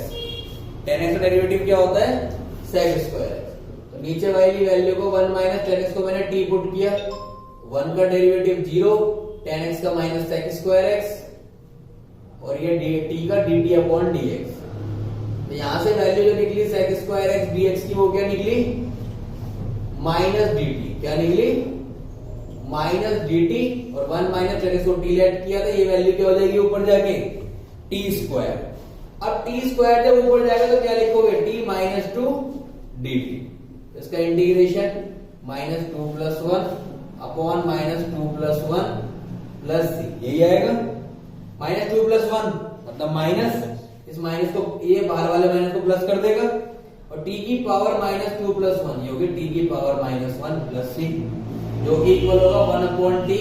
tan x का डेरिवेटिव क्या होता है sec स्क्वायर x। तो नीचे वाली वैल्यू को 1 माइनस tan x को मैंने t पुट किया, 1 का डेरिवेटिव 0, tan x का माइनस sec स्क्वायर x और ये t का dt अपॉन dx। तो यहां से वैल्यू जो निकली sec स्क्वायर x dx की वो क्या निकली माइनस dt, क्या निकली माइनस dt और 1 माइनस tan x को t लेट किया था, ये वैल्यू क्या हो जाएगी ऊपर जाके t स्क्वायर। अब t स्क्वायर जब ऊपर जाएगा तो क्या लिखोगे t माइनस 2 dt, इसका integration minus 2 plus 1 upon minus 2 plus 1 plus c, यही आएगा माइनस 2 प्लस 1 मतलब माइनस, इस माइनस को ये बाहर वाले माइनस को प्लस कर देगा और t की पावर माइनस 2 प्लस 1 ये होगी t की पावर माइनस 1 प्लस c, जो कि इक्वल होगा 1 अपॉन t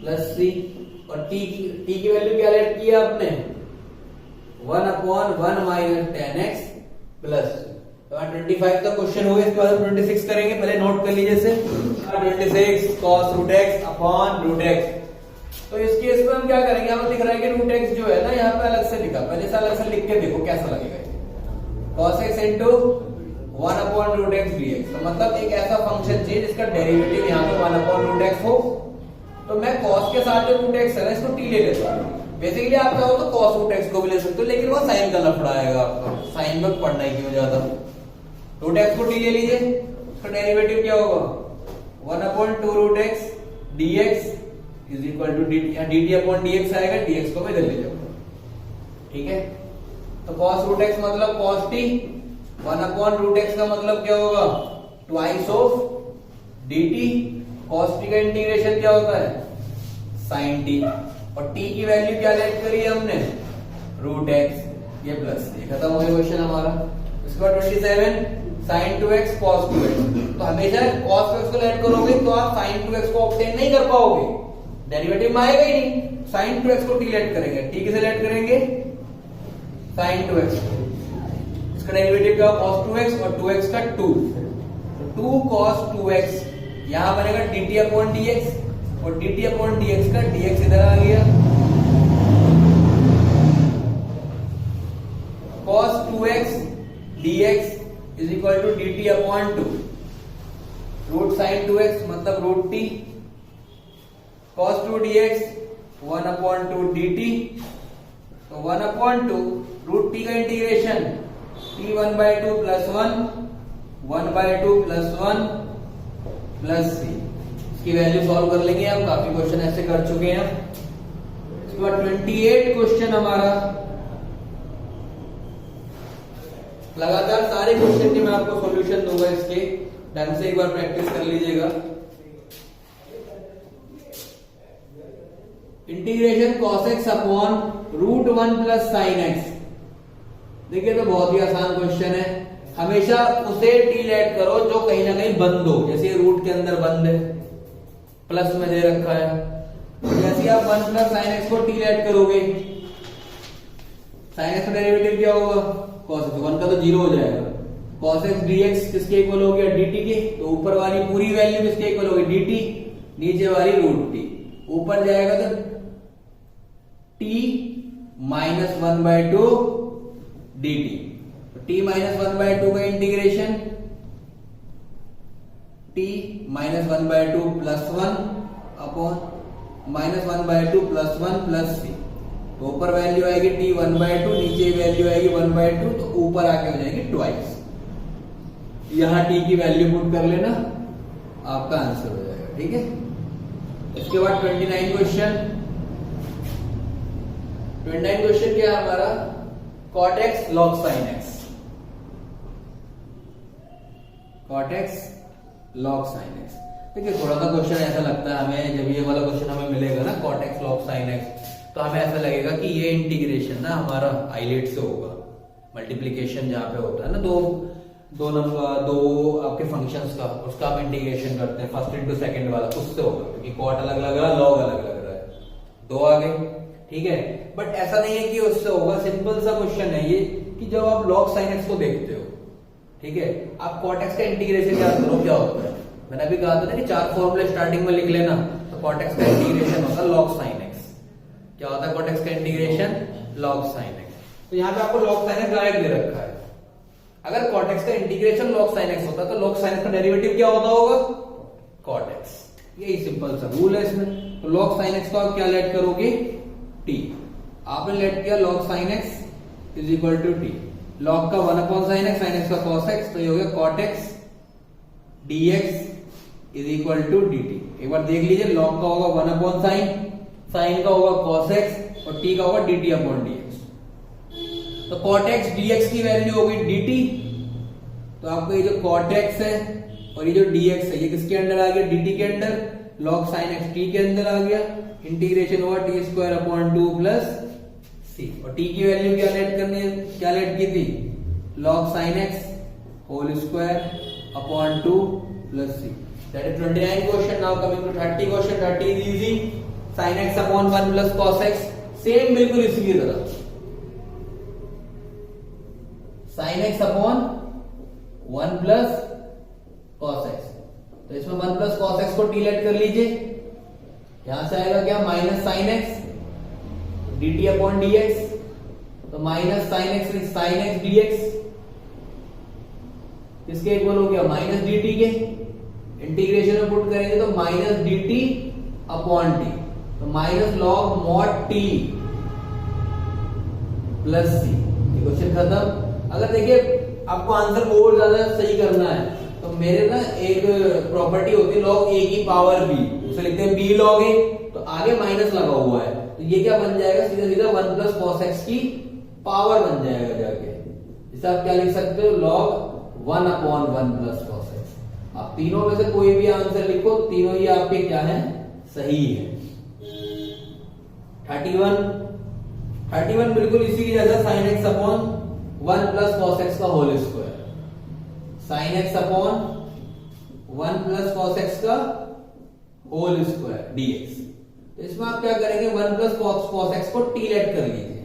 प्लस c। और t की वैल्यू क्या लेट किया आपने 1 upon 1 minus tan x plus. तो 25 का क्वेश्चन हो गया, इसके बाद 26 करेंगे, पहले नोट कर लीजिए इसे। 26 cos root x upon root x। तो इस केस में हम क्या करेंगे, हमें दिख रहा है कि रूट x जो है ना यहाँ पे अलग से लिखा, पहले से अलग से लिख के देखो कैसा लगेगा। cos x into 1 upon root x dx, तो मतलब एक ऐसा फंक्शन चाहिए जिसका डेरिवेटिव यहाँ पे 1 अपॉन रूट x हो। तो मैं cos के साथ जो रूट x है ना इसको t ले लेता हूँ। बेसिकली आप चाहो तो cos रूट x को भी ले सकते हो, लेकिन वो साइन का लफड़ा आएगा आपका, साइन में पढ़ना ही क्यों ज्यादा। रूट x को t ले लीजिए, उसका डेरिवेटिव क्या होगा 1 upon 2 root x dx is equal to dt upon dx आएगा, dx को मैं इधर ले जाऊंगा, ठीक है। तो cos रूट x मतलब cos t, 1 upon root x का मतलब क्या होगा twice of dt, cos t का इंटीग्रेशन क्या होता है sin t, और t की वैल्यू क्या लेट करी है हमने रूट x, ये प्लस, ये खत्म हो गया क्वेश्चन हमारा। इसके बाद 27 sin 2x cos 2x, तो हमेशा cos 2x को लेट करोगे तो आप sin 2x को ऑब्टेन नहीं कर पाओगे, डेरिवेटिव में आएगा ही नहीं। sin 2x को t लेट करेंगे, t किसे लेट करेंगे sin 2x, इसका डेरिवेटिव क्या cos 2x और 2x का 2, तो 2 cos 2x यहां बनेगा dt अपॉन dx और dt अपॉन dx का dx इधर आ गया, cos 2x dx is equal to dt upon 2, root sin 2x मतलब root t, cos 2 dx 1 upon 2 dt, तो 1 अपॉन 2 रूट t का integration t 1/2 plus 1 1/2 plus 1 plus c, इसकी वैल्यू सॉल्व कर लेंगे। हम काफी क्वेश्चन ऐसे कर चुके हैं। इसके बाद 28 क्वेश्चन हमारा, लगातार सारे क्वेश्चन की मैं आपको सॉल्यूशन दूंगा, इसके ढंग से एक बार प्रैक्टिस कर लीजिएगा। Integration cos x upon root 1 plus sin x, देखिए तो बहुत ही आसान क्वेश्चन है। हमेशा उसे t लेट करो जो कहीं ना कहीं बंद हो, जैसे रूट के अंदर बंद है, प्लस में दे रखा है, जैसे आप 1 प्लस sin x को t लेट करोगे, sin x का डेरिवेटिव क्या होगा cos x, 1 का तो 0 हो जाएगा, cos x dx किसके इक्वल हो गया dt के, तो ऊपर वाली पूरी वैल्यू किसके इक्वल होगी dt, नीचे वाली रूट t, ऊपर जाएगा तो t minus 1/2 dt, t minus 1/2 का integration t minus 1/2 plus 1 upon minus 1/2 plus 1 plus c, तो ऊपर वैल्यू आएगी t 1/2, नीचे वैल्यू आएगी 1/2, तो ऊपर आके हो जाएगी ट्वाइस। यहां t की वैल्यू पुट कर लेना, आपका आंसर हो जाएगा, ठीक है। इसके बाद 29 क्वेश्चन, 29 क्वेश्चन क्या है हमारा cot x log sin x, cot x log sin x। देखिए थोड़ा सा क्वेश्चन ऐसा लगता है हमें, जब ये वाला क्वेश्चन हमें मिलेगा ना cot x log sin x, तो हमें ऐसा लगेगा कि ये इंटीग्रेशन ना हमारा आइलेट से होगा, मल्टीप्लीकेशन जहां पे होता है ना दो नंबर दो आपके फंक्शंस का, उसका आप इंटीग्रेशन करते हैं फर्स्ट इंटू सेकंड वाला, उससे होगा, क्योंकि cot अलग लग रहा है log अलग लग रहा है, दो आ गए, ठीक है। बट ऐसा नहीं है कि उससे होगा, सिंपल सा क्वेश्चन है ये कि जब आप log sin x को देखते हो, ठीक है, आप cot x का इंटीग्रेशन याद करो क्या होता है। मैंने अभी कहा था ना कि 4 फॉर्मूले स्टार्टिंग में लिख लेना, तो cot x का इंटीग्रेशन होता है log sin x। क्या होता है cot x का इंटीग्रेशन? log sin x। तो यहाँ पे आपको log sin x डायरेक्ट दे रखा है। अगर cot x का इंटीग्रेशन log sin x होता तो log sin x का डेरिवेटिव क्या होता होगा? cot x। यही सिंपल सा रूल है इसमें। तो log sin x को आप क्या लेट करोगे? t। आपने लेट किया log sin x is equal to t। log का 1 upon sin x, sin x का cos x, तो ये हो गया cot x dx is equal to dt। एक बार देख लीजिए, log का होगा 1 अपॉन sin का होगा cos x और t का होगा dt अपॉन dx। तो cot x dx की वैल्यू होगी dt। तो आपको ये जो cot x है और ये जो dx है ये किसके अंदर आ गया? dt के अंदर। log sin x t के अंदर आ गया। इंटीग्रेशन होगा t square upon 2 plus c। और t की वैल्यू क्या लेट करनी है? क्या लेट की थी? log sin x whole square upon 2 plus c। That is 29 question. Now coming to 30 question. 30 is easy. sin x upon 1 plus cos x, same बिल्कुल इसी की तरह। sin x upon 1 plus cos x, तो इसमें 1 प्लस cos x को t लेट कर लीजिए। यहां से आएगा क्या? Minus sin x dt upon dx। तो माइनस sin x dx किसके इक्वल हो गया? माइनस dt के। इंटीग्रेशन में पुट करेंगे तो माइनस dt अपॉन t, तो minus log mod t plus c। Question खत्म। अगर देखिए आपको आंसर को और ज्यादा सही करना है तो मेरे ना एक प्रॉपर्टी होती है log a की पावर b, उसे लिखते हैं b log a। तो आगे माइनस लगा हुआ है तो ये क्या बन जाएगा? सीधा सीधा 1 प्लस cos x की पावर बन जाएगा जाके। इसे आप क्या लिख सकते हो? log 1 upon 1 plus cos x। आप तीनों में से कोई भी आंसर लिखो, तीनों ही आपके क्या है? सही है। 31 बिल्कुल इसी की जैसा sin x upon 1 plus cos x का whole square. sin x upon 1 plus cos x का होल स्क्वायर dx। तो इसमें आप क्या करेंगे? 1 प्लस cos x को t लेट कर लीजिए।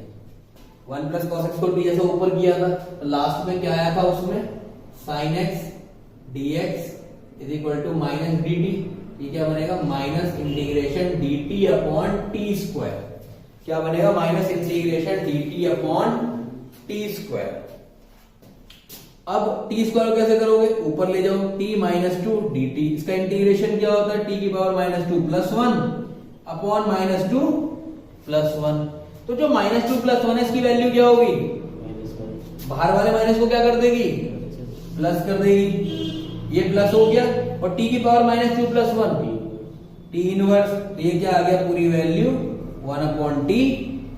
1 प्लस cos x को t जैसे ऊपर किया था तो लास्ट में क्या आया था? उसमें sin x dx is equal to minus dt। ये क्या बनेगा? Minus integration dt upon t square. क्या बनेगा? Minus integration dt upon t square. अब t स्क्वायर कैसे करोगे? ऊपर ले जाओ, t माइनस 2 dt। इसका इंटीग्रेशन क्या होता है? t की power minus 2 plus 1 upon minus 2 plus 1। तो जो माइनस 2 प्लस 1 है इसकी वैल्यू क्या होगी? बाहर वाले माइनस को क्या कर देगी? प्लस कर देगी। ये प्लस हो गया और t की power minus 2 plus 1 t inverse. तो ये क्या आ गया? पूरी value 1 upon t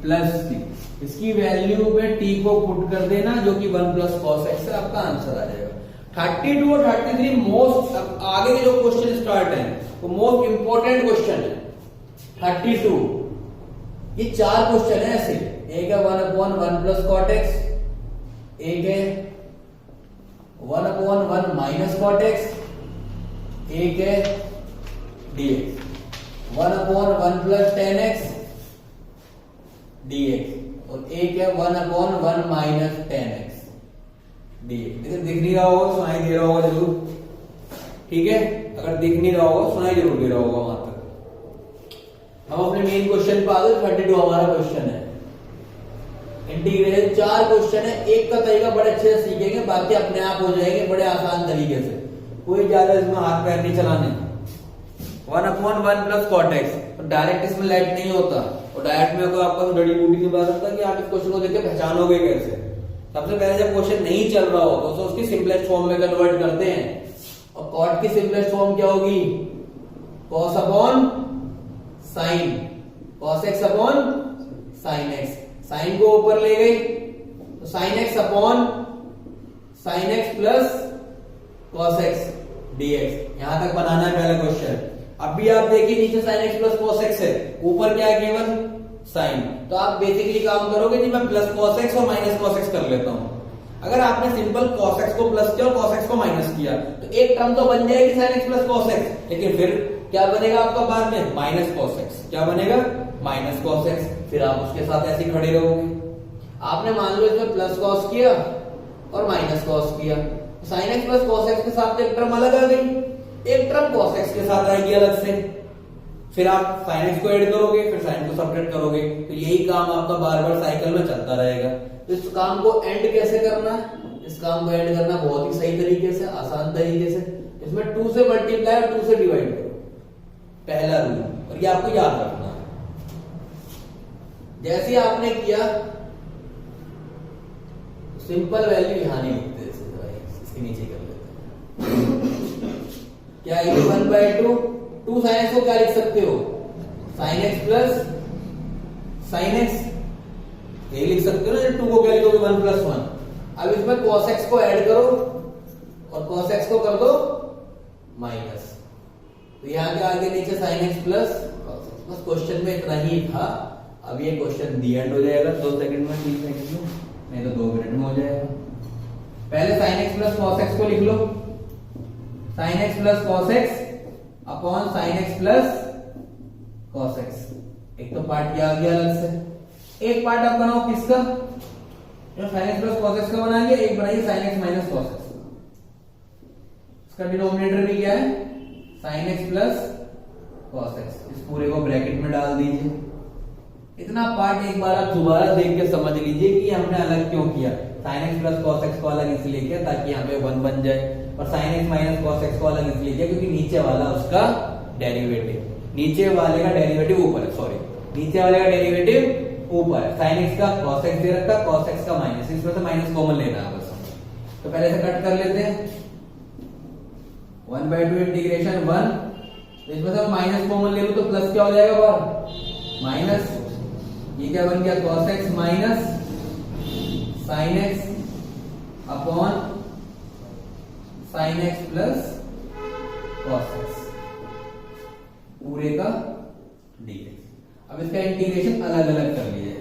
plus c। इसकी वैल्यू में t को पुट कर देना जो कि 1 प्लस cos x है, आपका आंसर आ जाएगा। 32 और 33 मोस्ट, आगे के जो क्वेश्चन स्टार्ट है वो मोस्ट इंपॉर्टेंट क्वेश्चन है। 32 ये 4 क्वेश्चन है ऐसे। एक है 1 अपॉन 1 प्लस cot x, एक है 1 अपॉन 1 माइनस cot x, एक है dx। 1 upon 1 plus tan x dx और एक है 1 upon 1 minus tan x dx। दिख नहीं रहा होगा, सुनाई दे रहा होगा जरूर, ठीक है? अगर दिख नहीं रहा होगा सुनाई जरूर दे रहा होगा वहां तक। हम अपने मेन क्वेश्चन पे आ गए। 32 हमारा क्वेश्चन है। इंटीग्रेशन 4 क्वेश्चन है। एक का तरीका बड़े अच्छे से सीखेंगे, बाकी अपने आप हो जाएंगे बड़े आसान तरीके से। कोई ज्यादा इसमें हाथ पैर नहीं चलाने। 1 अपॉन 1 प्लस cot x, तो डायरेक्ट इसमें लाइट नहीं होता और डायरेक्ट में अगर आपको डड़ी बूटी की बात होता है कि आप इस क्वेश्चन को देख के पहचानोगे कैसे। सबसे पहले जब क्वेश्चन नहीं चल रहा हो तो उसकी सिंपलेस्ट फॉर्म में कन्वर्ट करते हैं। और cot की सिंपलेस्ट फॉर्म क्या होगी? cos upon sin, cos x upon sin x। sin को ऊपर ले गई तो sin x upon sin x plus cos x dx। यहां तक बनाना है पहला क्वेश्चन। अभी आप देखिए नीचे sin x plus cos x है, ऊपर क्या है? केवल sin। तो आप बेसिकली काम करोगे जी मैं प्लस cos x और माइनस cos x कर लेता हूं। अगर आपने सिंपल cos x को प्लस किया और cos x को माइनस किया तो एक टर्म तो बन जाएगी sin x plus cos x, लेकिन फिर क्या बनेगा आपका बाद में? Minus cos x। क्या बनेगा? Minus cos x। फिर आप उसके साथ ऐसे ही खड़े रहोगे। आपने मान लो इसमें प्लस cos किया और माइनस cos किया, sin x plus cos x के साथ एक टर्म अलग आ गई, एक टर्म cos x के साथ आएगी अलग से। फिर आप sin x को ऐड करोगे, फिर sin को सब्ट्रैक्ट करोगे, तो यही काम आपका बार बार साइकिल में चलता रहेगा। तो इस काम को एंड कैसे करना है? इस काम को एंड करना बहुत ही सही तरीके से, आसान तरीके से। इसमें 2 से मल्टीप्लाई और 2 से डिवाइड करो, पहला रूल, और ये आपको याद रखना है। जैसे आपने किया, सिंपल वैल्यू यहां नहीं लिखते, इसके नीचे कर लेते हैं। क्या है 1/2? 2 sin x को क्या लिख सकते हो? sin x plus sin x, ये लिख सकते हो ना। 2 को क्या लिखोगे? 1 + 1। अब इसमें cos x को ऐड करो और cos x को कर दो माइनस, तो यहां के आगे नीचे sin x plus cos x। बस क्वेश्चन में इतना ही था। अब ये क्वेश्चन दी एंड हो जाएगा 2 सेकंड में, 3 सेकंड में, नहीं तो 2 मिनट में हो जाएगा। पहले sin x plus cos x को लिख लो, sin x plus cos x upon sin x plus cos x। एक तो पार्ट क्या आ गया अलग से। एक पार्ट आप बनाओ किसका? जो sin x plus cos x का बना लिया, एक बनाइए sin x minus cos x। इसका डिनोमिनेटर भी क्या है? sin x plus cos x। इस पूरे को ब्रैकेट में डाल दीजिए। इतना पार्ट एक बार आप दोबारा देख के समझ लीजिए कि हमने अलग क्यों किया। sin x plus cos x को अलग इसलिए किया ताकि यहाँ पे 1 बन जाए, और sin x minus cos x को अलग इसलिए किया क्योंकि नीचे वाला उसका डेरिवेटिव, नीचे वाले का डेरिवेटिव ऊपर है, सॉरी, नीचे वाले का डेरिवेटिव ऊपर है। sin x का cos x दे रखा, cos x का माइनस, इसमें से माइनस कॉमन लेना है बस। तो पहले से कट कर लेते हैं। 1/2 इंटीग्रेशन 1, तो इसमें से माइनस कॉमन ले लो तो प्लस क्या हो जाएगा बाहर? माइनस। ये क्या बन गया? cos x minus sin x upon sin x plus cos x पूरे का dx। अब इसका इंटीग्रेशन अलग अलग कर लीजिए।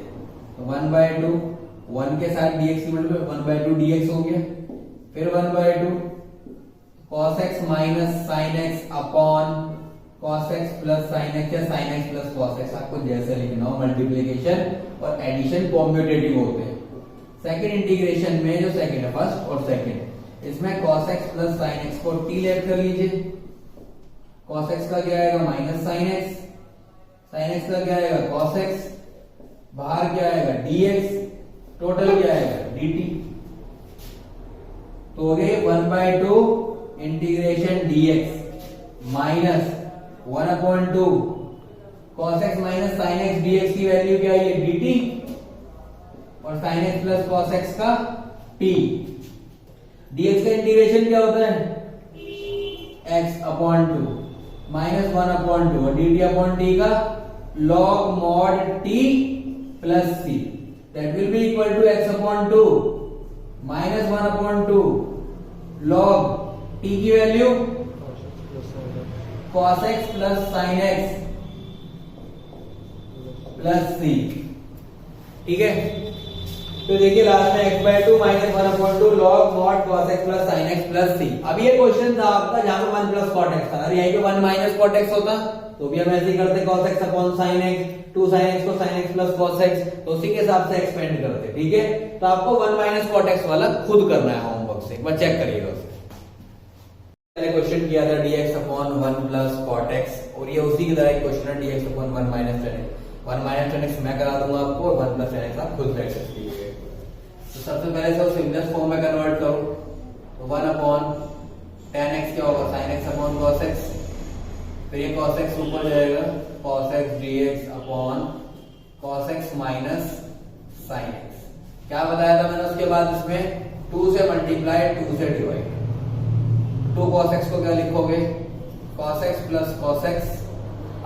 तो 1/2, 1 के साथ dx की मल्टीप्लाई 1/2 dx हो गया, फिर 1/2 cos x minus sin x upon cos x plus sin x या sin x plus cos x, आपको जैसे लिखना हो। मल्टीप्लिकेशन और एडिशन कॉम्यूटेटिव होते हैं। सेकंड इंटीग्रेशन में जो सेकंड है, फर्स्ट और सेकंड, इसमें cos x plus sin x को t ऐड कर लीजिए। cos x का क्या आएगा? Minus sin x, sin x का क्या आएगा? cos x, बाहर क्या आएगा? dx, टोटल क्या आएगा? dt। तो हो गए 1/2 integration dx minus 1/2 cos x minus sin x dx की वैल्यू क्या है? dt, और sin x plus cos x का t। dx का इंटीग्रेशन क्या होता है? x/2 माइनस 1/2 और dt अपॉन t का log mod t plus c, that will be equal to x/2 minus 1/2 log t की value cos x plus sin x plus c। ठीक है, तो देखिए लास्ट में x/2 minus 1/2 log mod cos x plus sin x plus c। अब ये क्वेश्चन था आपका जहां पे 1 प्लस cot x था, अरे यहीं पे 1 माइनस cot x होता तो भी हम ऐसे ही करते, cos x upon sin x, 2 sin x को sin x plus cos x, तो उसी के हिसाब से एक्सपेंड करते। ठीक है, तो आपको 1 माइनस cot x वाला खुद करना है होमवर्क से, बस चेक करिएगा उसे। पहले क्वेश्चन किया था dx upon 1 plus cot x, और ये उसी की तरह क्वेश्चन है dx upon 1 minus tan x। 1 minus tan x मैं करा दूंगा आपको, 1 प्लस tan x आप खुद प्रैक्टिस कीजिए। तो सबसे पहले से सिम्पलेस्ट फॉर्म में कन्वर्ट करो, तो 1 अपॉन tan x क्या होगा? sin x upon cos x, फिर ये cos x ऊपर जाएगा, cos x dx upon cos x minus sin x। क्या बताया था मैंने उसके बाद? इसमें 2 से मल्टीप्लाई, 2 से डिवाइड। 2 cos x को क्या लिखोगे? cos x plus cos x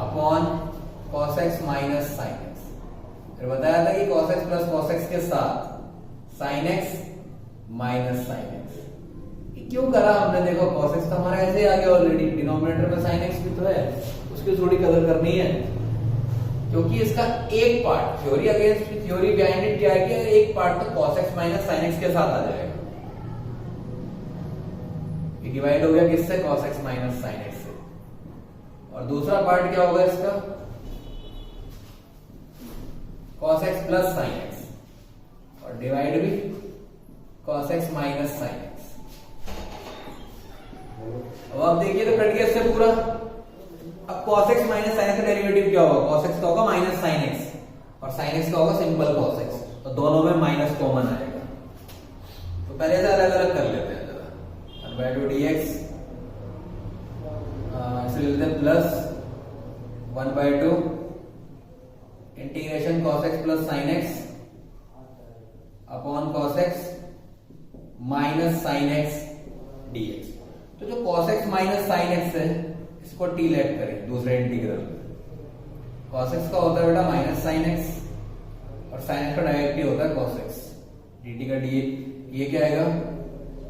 upon cos x minus sin x। फिर बताया था कि cos x plus cos x के साथ sin x minus sin x। क्यों करा हमने? देखो cos x तो हमारा ऐसे आ गया ऑलरेडी, डिनोमिनेटर में sin x भी तो है, उसकी थोड़ी कदर करनी है, क्योंकि इसका एक part theory against theory behind it क्या है कि एक पार्ट तो cos x minus sin x के साथ आ जाएगा। ये डिवाइड हो गया किससे? cos x minus sin x से। और दूसरा पार्ट क्या होगा इसका? cos x plus sin x, और डिवाइड भी cos x minus sin x। अब आप देखिए तो कट गया इससे पूरा, अब cos x minus sin x का डेरिवेटिव क्या होगा? cos x का होगा माइनस sin x और sin x का होगा सिंपल cos x, तो दोनों में माइनस कॉमन आएगा। तो पहले से अलग अलग कर लेते हैं जरा। 1/2 dx इसलिए लेते हैं plus 1/2 integration cos x plus sin x upon cos x minus sin x dx। तो जो cos x minus sin x है इसको t लेट करें दूसरे इंटीग्रल में। cos x का होता है बेटा माइनस sin x और sin x का डायरेक्टली होता है cos x। dt का डी ये क्या आएगा?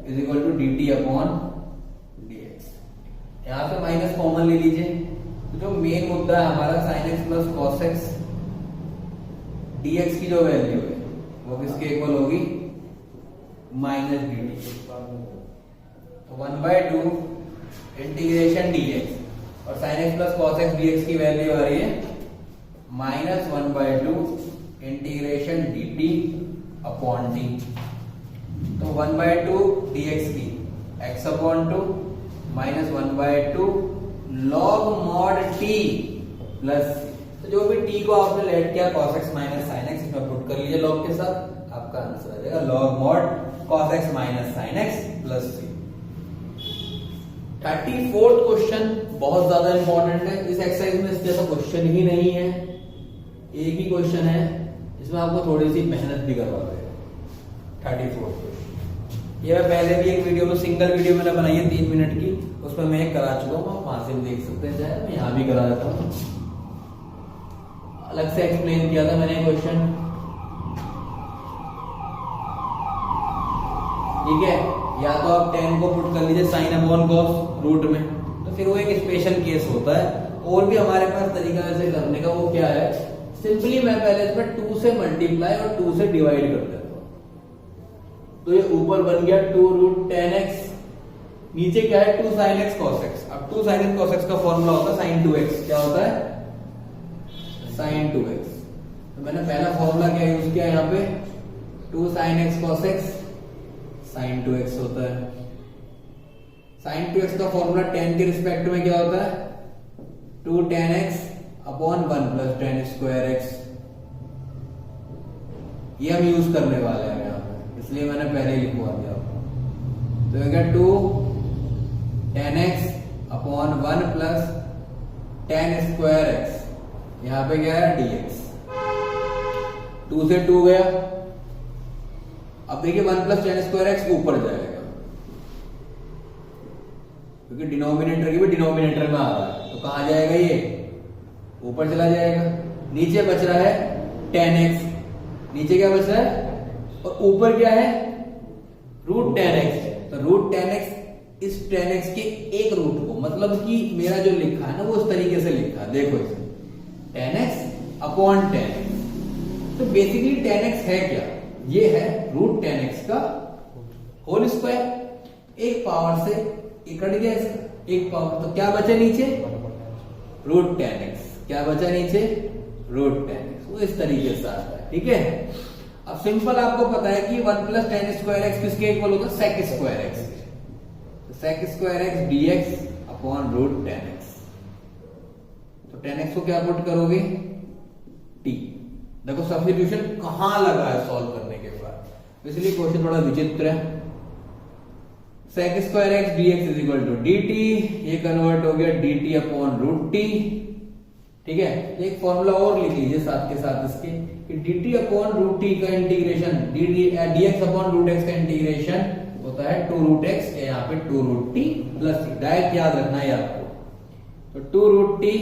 Is equal to dt upon dx। यहां पे माइनस कॉमन ले लीजिए। तो जो मेन मुद्दा है हमारा sin x plus cos x dx की जो वैल्यू है वो किसके इक्वल होगी? Minus dt। तो 1/2 इंटीग्रेशन dx और sin x plus cos x dx की वैल्यू आ रही है minus 1/2 integration dt upon t। तो 1/2 dx की x upon 2 minus 1/2 log mod t plus. तो जो भी t को आपने लेट किया cos x minus sin x इसमें पुट कर लीजिए log के साथ, आपका आंसर आ जाएगा log mod cos x minus sin x plus c। 34th question बहुत ज्यादा इंपॉर्टेंट है। इस एक्सरसाइज में इसके जैसा क्वेश्चन ही नहीं है, एक ही क्वेश्चन है, इसमें आपको थोड़ी सी मेहनत भी करवा देगा। 34th क्वेश्चन ये मैं पहले भी एक वीडियो में सिंगल वीडियो मैंने बनाई है 3 मिनट की, उसमें मैं करा चुका हूँ, आप वहां से भी देख सकते हैं, चाहे मैं यहाँ भी करा देता हूँ। अलग से एक्सप्लेन किया था मैंने क्वेश्चन, ठीक है। या तो आप 10 को पुट कर लीजिए साइन अपॉन कॉस रूट में, तो फिर वो एक स्पेशल केस होता है। और भी हमारे पास तरीका ऐसे करने का, वो क्या है, सिंपली मैं पहले इसमें 2 से मल्टीप्लाई और 2 से डिवाइड कर देता हूं। तो ये ऊपर बन गया 2 रूट 10x, नीचे क्या है 2 sin x cos x। अब 2 sin x cos x का फॉर्मूला होता है sin 2x। क्या होता है? sin 2x। तो मैंने पहला फॉर्मूला क्या यूज किया यहाँ पे, 2 sin x cos x sin 2x होता है। sin 2x का फॉर्मूला 10 के रिस्पेक्ट में क्या होता है, 2 10x upon 1 plus 10 square x। ये हम यूज करने वाले हैं यहाँ पे, इसलिए मैंने पहले ही लिखवा दिया। तो क्या 2 10x upon 1 plus 10 square x, यहाँ पे क्या है dx। 2 से 2 गया, अब देखिए 1 प्लस 10 स्क्वायर एक्स ऊपर जाएगा, क्योंकि डिनोमिनेटर की भी डिनोमिनेटर में आ रहा है, तो कहां जाएगा, ये ऊपर चला जाएगा। नीचे बच रहा है 10x, नीचे क्या बच रहा है, और ऊपर क्या है रूट 10x। तो रूट 10x इस 10x के एक रूट को, मतलब कि मेरा जो लिखा है ना वो इस तरीके से लिखा है, देखो इसे 10x अपॉन 10x। तो बेसिकली 10x है क्या, ये है रूट 10x का होल स्क्वायर। एक पावर से एक कट गया इसका, एक पावर, तो क्या बचा नीचे रूट 10x। क्या बचा नीचे रूट 10x। वो इस तरीके से आता है, ठीक है। अब सिंपल आपको पता है कि 1 प्लस 10 स्क्वायर एक्स किसके इक्वल होता है, सेक स्क्वायर एक्स। तो sec square x dx upon root 10x। तो 10x को क्या पुट करोगे, t। देखो सब्स्टिट्यूशन कहां लगा है सॉल्व करने के बाद, इसलिए क्वेश्चन थोड़ा विचित्र है। sec square x dx is equal to dt, ये कन्वर्ट हो गया dt अपॉन रूट t, ठीक है। एक फॉर्मूला और लिख लीजिए साथ के साथ इसके, कि dt अपॉन रूट t का integration, dx upon root x का इंटीग्रेशन होता है 2 रूट x, यहाँ पे 2 root t plus c। Direct याद रखना है आपको। तो 2 root t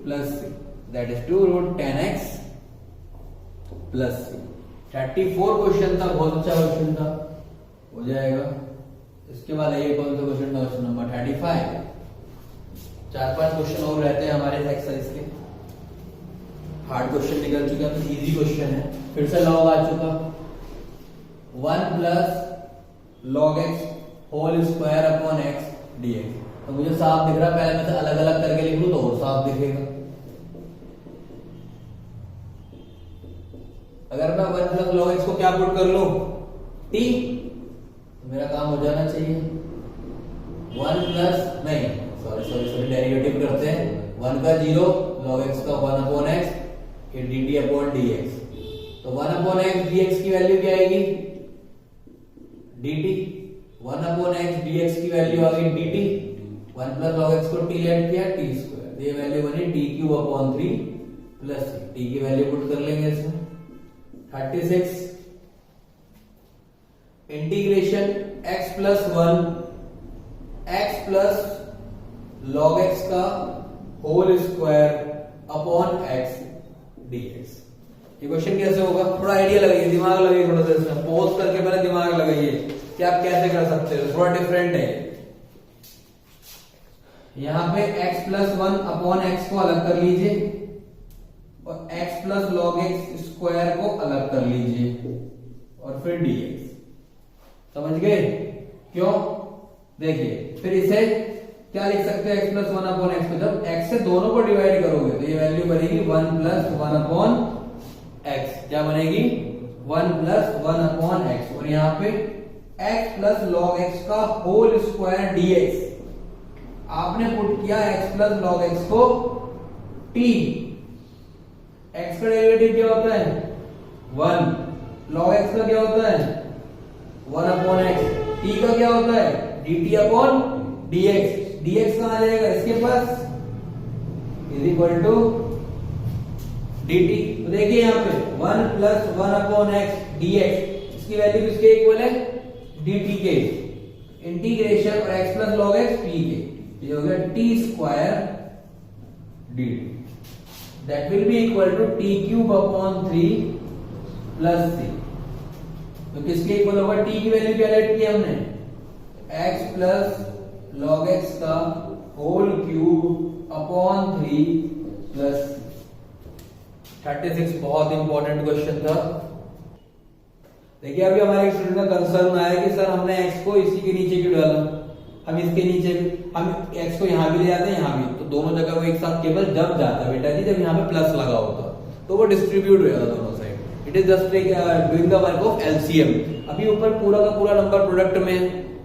plus c, that is 2 root 10x plus 34 question था, बहुत अच्छा क्वेश्चन था, हो जाएगा। इसके बाद ये कौन सा क्वेश्चन था, क्वेश्चन नंबर 35। 4-5 क्वेश्चन और रहते हैं हमारे एक्सरसाइज के। हार्ड क्वेश्चन निकल चुका, तो इजी क्वेश्चन है। फिर से लॉग आ चुका, 1 plus log x whole square upon x dx। तो मुझे साफ दिख रहा है, पहले मैं से अलग अलग करके लिख लूं तो और साफ दिखेगा। अगर मैं 1 प्लस log x को क्या पुट कर लूं, t, तो मेरा काम हो जाना चाहिए 1 प्लस, नहीं सॉरी डेरिवेटिव करते हैं, 1 का 0, log x का 1 अपॉन x, ये dt अपॉन dx। तो 1 अपॉन x dx की वैल्यू क्या आएगी? dt। 1 अपॉन x dx की वैल्यू आ गई dt। 1 प्लस log x को t ऐड किया t स्क्वायर, तो ये वैल्यू बनी t cube upon 3 plus t की वैल्यू पुट कर लेंगे इसमें 36 integration x plus 1 x plus log x का whole square upon x dx। ये क्वेश्चन कैसे होगा? थोड़ा आइडिया लगाइए, दिमाग लगाइए, थोड़ा सा इसमें पॉज करके पहले दिमाग लगाइए कि आप कैसे कर सकते हो। थोड़ा डिफरेंट है। यहां पे x प्लस 1 अपॉन x को अलग कर लीजिए और x plus log x square को अलग कर लीजिए और फिर dx। समझ गए? क्यों? देखिए, फिर इसे क्या लिख सकते हैं? x प्लस 1 अपॉन x को जब x से दोनों को डिवाइड करोगे तो ये वैल्यू बनेगी 1 प्लस 1 अपॉन x। क्या बनेगी? 1 प्लस 1 अपॉन x, और यहाँ पे x प्लस log x का होल स्क्वायर dx। आपने पुट किया x प्लस log x को t। x का डेरिवेटिव क्या होता है? 1। log x का क्या होता है? 1 अपॉन x। t का क्या होता है? dt upon dx। dx कहां आ जाएगा? इसके पास इज इक्वल टू dt। तो देखिए यहाँ पे 1 प्लस 1 अपॉन x dx, इसकी वैल्यू किसके इक्वल है? dt के। इंटीग्रेशन और x plus log x t के, ये हो गया t square dt। That will be equal to t cube upon 3 plus c। तो किसके इक्वल होगा? t की वैल्यू क्या लेट की हमने? x प्लस log x का होल क्यूब अपॉन 3 प्लस 36। बहुत इंपॉर्टेंट क्वेश्चन था। देखिए, अभी हमारे स्टूडेंट का कंसर्न आया कि सर हमने x को इसी के नीचे क्यों डाला, हम इसके नीचे भी, हम x को यहां भी ले जाते हैं यहां भी, तो दोनों जगह वो एक साथ केवल जब जाता है बेटा जी, जब यहां पे प्लस लगा होता तो वो डिस्ट्रीब्यूट हो जाता दोनों side. It is just like doing the work of LCM. अभी ऊपर पूरा का पूरा नंबर प्रोडक्ट में,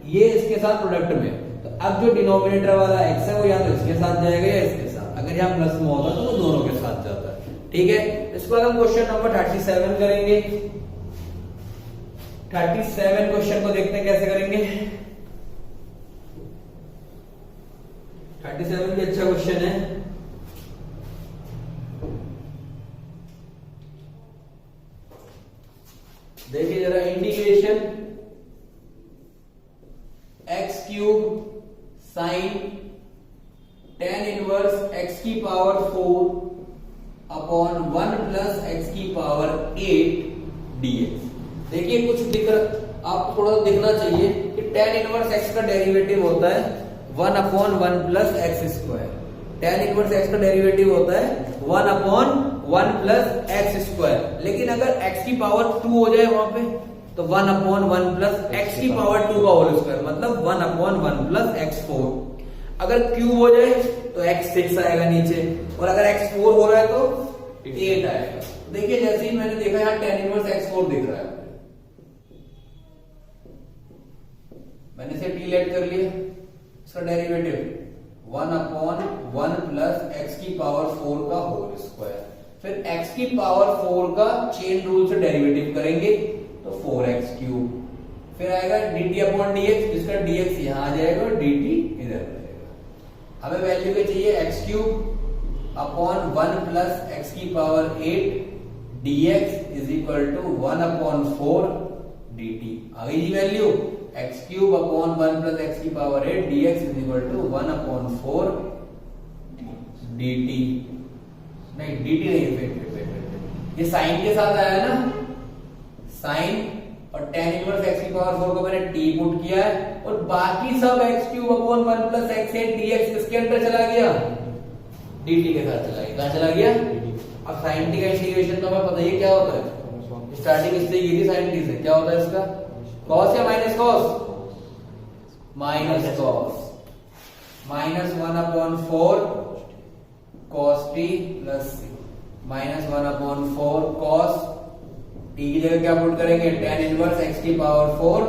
ये इसके साथ प्रोडक्ट में, तो अब जो डिनोमिनेटर वाला x है वो या तो इसके साथ जाएगा या इसके साथ। अगर यहाँ प्लस में होगा तो वो दोनों के साथ जाता है। ठीक है, इसके बाद हम क्वेश्चन नंबर 37 करेंगे। 37 क्वेश्चन को देखते हैं कैसे करेंगे। 37 भी अच्छा क्वेश्चन है। देखिए जरा, integration x cube sign tan inverse x की पावर 4 अपॉन 1 प्लस x की पावर 8 dx। देखिए कुछ दिख रहा, आप थोड़ा दिखना चाहिए कि tan इनवर्स x का डेरिवेटिव होता है 1 upon 1 plus x square. tan inverse x का डेरिवेटिव होता है 1 अपॉन 1 प्लस x स्क्वायर। लेकिन अगर x की पावर 2 हो जाए वहां पे तो 1 अपॉन 1 प्लस x की पावर 2 का होल स्क्वायर, मतलब 1 अपॉन 1 प्लस x4। अगर क्यूब हो जाए तो x6 आएगा नीचे, और अगर x4 हो रहा है तो 8 आएगा। देखिए जैसे ही मैंने देखा यहाँ tan इनवर्स x4 दिख रहा है, मैंने इसे t लेट कर लिया, इसका डेरिवेटिव 1 अपॉन 1 प्लस x की पावर 4 का होल स्क्वायर। फिर x की पावर 4 का चेन रूल से डेरिवेटिव करेंगे तो 4x क्यूब। फिर आएगा dt अपॉन dx, जिसका dx यहां आ जाएगा और dt इधर रहेगा। हमें वैल्यू क्या चाहिए? x cube upon 1 plus x की power 8 dx is equal to 1 upon 4 dt। आ गई जी value, x cube upon 1 plus x की power 8 dx is equal to 1 upon 4 dt। नहीं dt नहीं, वेट, ये साइन के साथ आया ना, साइन और tan इनवर्स x की पावर 4 को मैंने t पुट किया है, और बाकी सब x cube upon 1 plus x 8 dx किसके अंदर चला गया? dt के साथ चला गया। कहां चला गया? अब sin t का इंटीग्रेशन तो हमें पता ही क्या होता है, स्टार्टिंग इससे की थी sin t से। क्या होता है इसका? cos या minus cos? Minus cos, minus 1 upon 4 cos t plus c, minus 1 upon 4 cos t की जगह क्या पुट करेंगे? tan इनवर्स x की पावर 4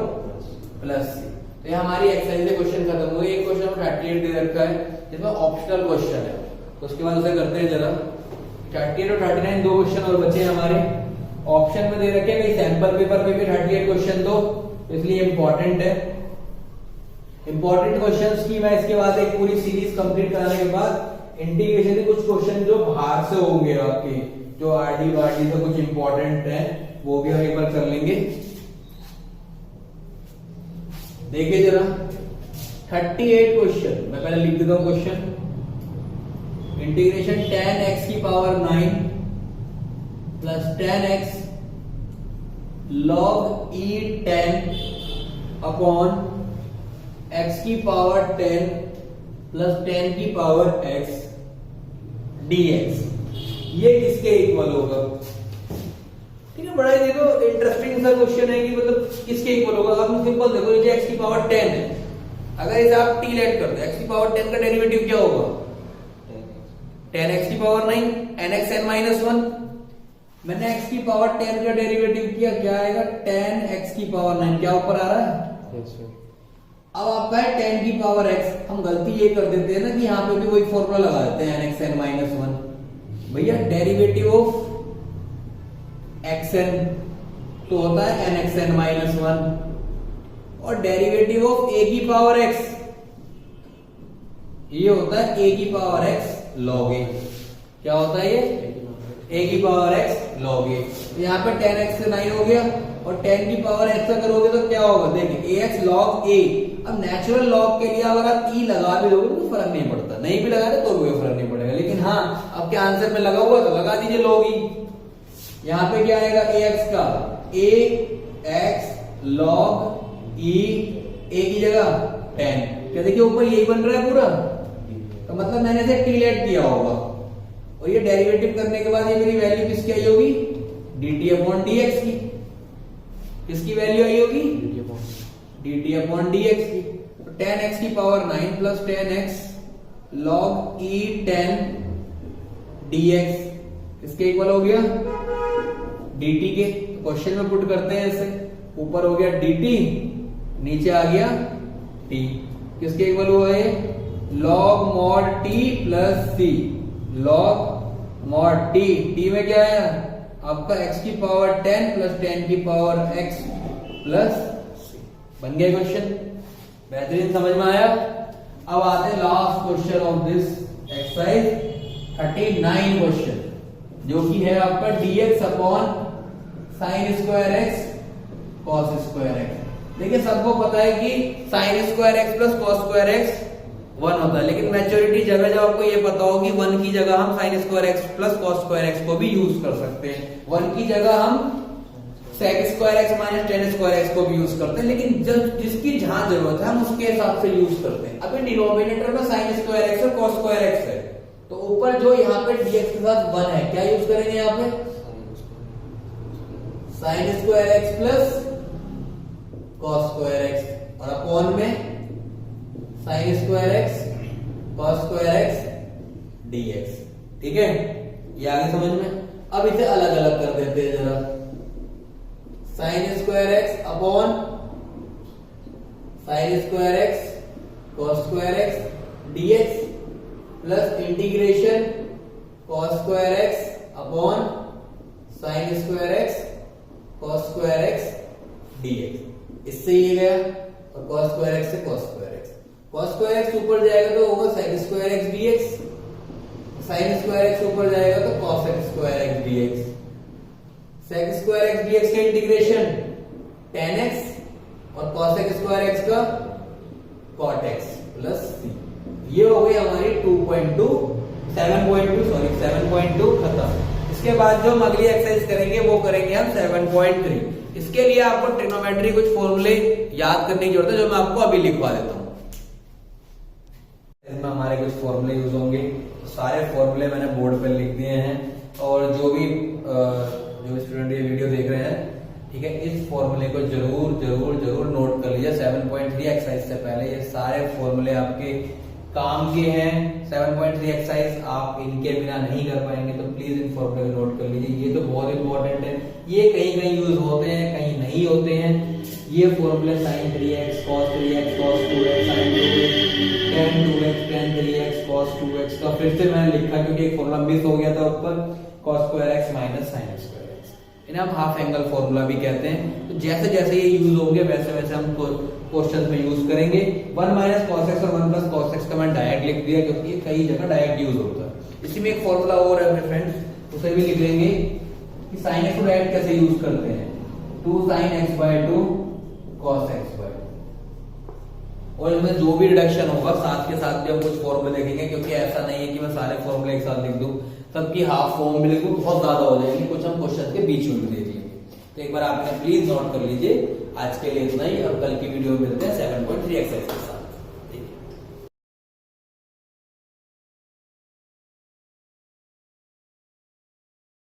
प्लस c। तो ये हमारी एक्सरसाइज से क्वेश्चन खत्म हुए। एक क्वेश्चन 38 दे रखा है जिसमें ऑप्शनल क्वेश्चन है। तो उसके बाद उसे करते हैं जरा। 38 और 39 दो क्वेश्चन और बचे हैं हमारे। ऑप्शन में दे रखे हैं भाई सैंपल पेपर पे भी 38 क्वेश्चन दो, इसलिए इंपॉर्टेंट है। इंपॉर्टेंट क्वेश्चंस की मैं इसके बाद एक पूरी सीरीज कंप्लीट कराने के बाद इंटीग्रेशन के कुछ क्वेश्चन जो बाहर से होंगे आपके, जो आरडी वारडी से कुछ इंपॉर्टेंट है, वो भी हम एक बार कर लेंगे। देखिए जरा 38 क्वेश्चन मैं पहले लिख देता हूं क्वेश्चन। इंटीग्रेशन tan x की power 9 plus tan x log e 10 upon x की पावर 10 प्लस 10 की पावर x dx, ये किसके इक्वल होगा? ठीक है, बड़ा ही देखो इंटरेस्टिंग सा क्वेश्चन है कि मतलब किसके इक्वल होगा। आप सिंपल देखो, ये x की पावर 10 है, अगर इसे आप t लेट कर दो, x की पावर 10 का डेरिवेटिव क्या होगा? 10x की पावर 9 nx n माइनस 1। मैंने x की पावर 10 का डेरिवेटिव किया, क्या आएगा? 10x की पावर 9, क्या ऊपर आ रहा है? अब आपका है 10 की पावर x। हम गलती ये कर देते हैं ना कि यहाँ पे भी वही फॉर्मूला लगा देते हैं nx n माइनस 1। भैया डेरिवेटिव ऑफ xn तो होता है nx n माइनस 1, और डेरिवेटिव ऑफ a की पावर x ये होता है a की पावर x log a। क्या होता है ये? a की पावर x log a। यहाँ पे 10x से 9 हो गया, और 10 की पावर x से करोगे तो क्या होगा? देखिए ax log a। अब नेचुरल लॉग के लिए अगर आप e लगा भी दोगे तो फर्क नहीं पड़ता, नहीं भी लगा दे तो भी फर्क नहीं पड़ेगा। लेकिन हाँ, आपके आंसर में लगा हुआ तो लगा दीजिए log e। यहाँ पे क्या आएगा? ax का ax log e, a की जगह 10। क्या देखिए ऊपर यही बन रहा है पूरा, तो मतलब मैंने इसे t लेट किया होगा, और ये डेरिवेटिव करने के बाद ये मेरी वैल्यू किसकी आई होगी? dt अपॉन dx की। किसकी वैल्यू आई होगी? dt अपॉन dx की। तो 10x की power 9 plus 10x log e 10 dx किसके इक्वल हो गया? dt के। तो क्वेश्चन में पुट करते हैं इसे, ऊपर हो गया dt, नीचे आ गया t। किसके इक्वल हुआ है? log mod t plus c। log mod t, t में क्या है आपका? x की पावर 10 प्लस 10 की पावर x प्लस c। बन गया क्वेश्चन, बेहतरीन, समझ में आया। अब आते हैं last question of this exercise 39 question, जो कि है आपका dx upon sine square x cos square x। देखिए सबको पता है कि sign square x plus cos square x 1 होता है, लेकिन मैच्योरिटी जगह जब आपको ये पता होगी 1 की जगह हम sign square x plus cos square x को भी यूज कर सकते हैं। 1 की जगह हम sec square x minus tan square x को भी यूज करते हैं, लेकिन जब जिसकी जहां जरूरत है हम उसके हिसाब से यूज करते हैं। अभी डिनोमिनेटर में साइन स्क्वायर x और कॉस स्क्वायर x है, तो ऊपर जो यहाँ पे dx के साथ 1 है, क्या यूज करेंगे यहाँ पे? Sign square x plus cos square x, और अपॉन में sign square x cos square x dx। ठीक है, ये आगे समझ में। अब इसे अलग अलग कर देते हैं जरा। Sine square x upon sine square x cos square x dx plus integration cos square x upon sine square x cos square x dx। इससे ये गया, और कॉस स्क्वायर x से cos square x। Cos square x ऊपर जाएगा तो होगा sine square x dx, sine square x ऊपर जाएगा तो cos square x dx। Sec square x dx का इंटीग्रेशन tan x और cos स्क्वायर x का cot x प्लस c। ये हो गई हमारी 7.2 खत्म। इसके बाद जो हम अगली एक्सरसाइज करेंगे वो करेंगे हम 7.3। इसके लिए आपको ट्रिग्नोमेट्री कुछ फॉर्मूले याद करने की जरूरत है, जो मैं आपको अभी लिखवा देता हूं। इसमें हमारे कुछ फॉर्मूले यूज होंगे, तो सारे फॉर्मूले मैंने बोर्ड पर लिख दिए हैं, और जो स्टूडेंट ये वीडियो देख रहे हैं, ठीक है, इस फॉर्मूले को जरूर नोट कर लीजिए। 7.3 एक्सरसाइज से पहले ये सारे फॉर्मूले आपके काम के हैं। 7.3 एक्सरसाइज आप इनके बिना नहीं कर पाएंगे, तो प्लीज इन फॉर्मूले को नोट कर लीजिए। ये तो बहुत इंपॉर्टेंट है, ये कहीं यूज होते हैं, कहीं नहीं होते हैं। ये फॉर्मूले sin 3x cos 3x cos 2x sin 2x tan 2x tan 3x cos 2x का फिर से मैंने लिखा क्योंकि एक फॉर्मूला मिस हो गया था ऊपर, cos square x minus sin square x, इन्हें हम हाफ एंगल फॉर्मूला भी कहते हैं। तो जैसे जैसे ये यूज होंगे वैसे वैसे हम क्वेश्चन में यूज करेंगे। 1 माइनस cos x और 1 प्लस cos x का मैंने डायरेक्ट लिख दिया क्योंकि ये कई जगह डायरेक्ट यूज होता है। इसी में एक फॉर्मूला और है मेरे फ्रेंड्स, उसे भी लिख लेंगे कि sin x को डायरेक्ट कैसे यूज करते हैं, 2 sin x by 2 cos x by 2। और इसमें जो भी रिडक्शन होगा साथ के साथ भी हम कुछ फॉर्मूले देखेंगे, क्योंकि ऐसा नहीं है कि मैं सारे फॉर्मूले एक साथ लिख दूं, सबकी हाफ फॉर्म भी लिख दूं, बहुत ज्यादा हो जाएंगे, कुछ हम क्वेश्चन के बीच में भी देख लेंगे। तो एक बार आपने प्लीज नोट कर लीजिए। आज के लिए इतना ही, और कल की वीडियो में मिलते हैं 7.3 एक्सरसाइज के साथ।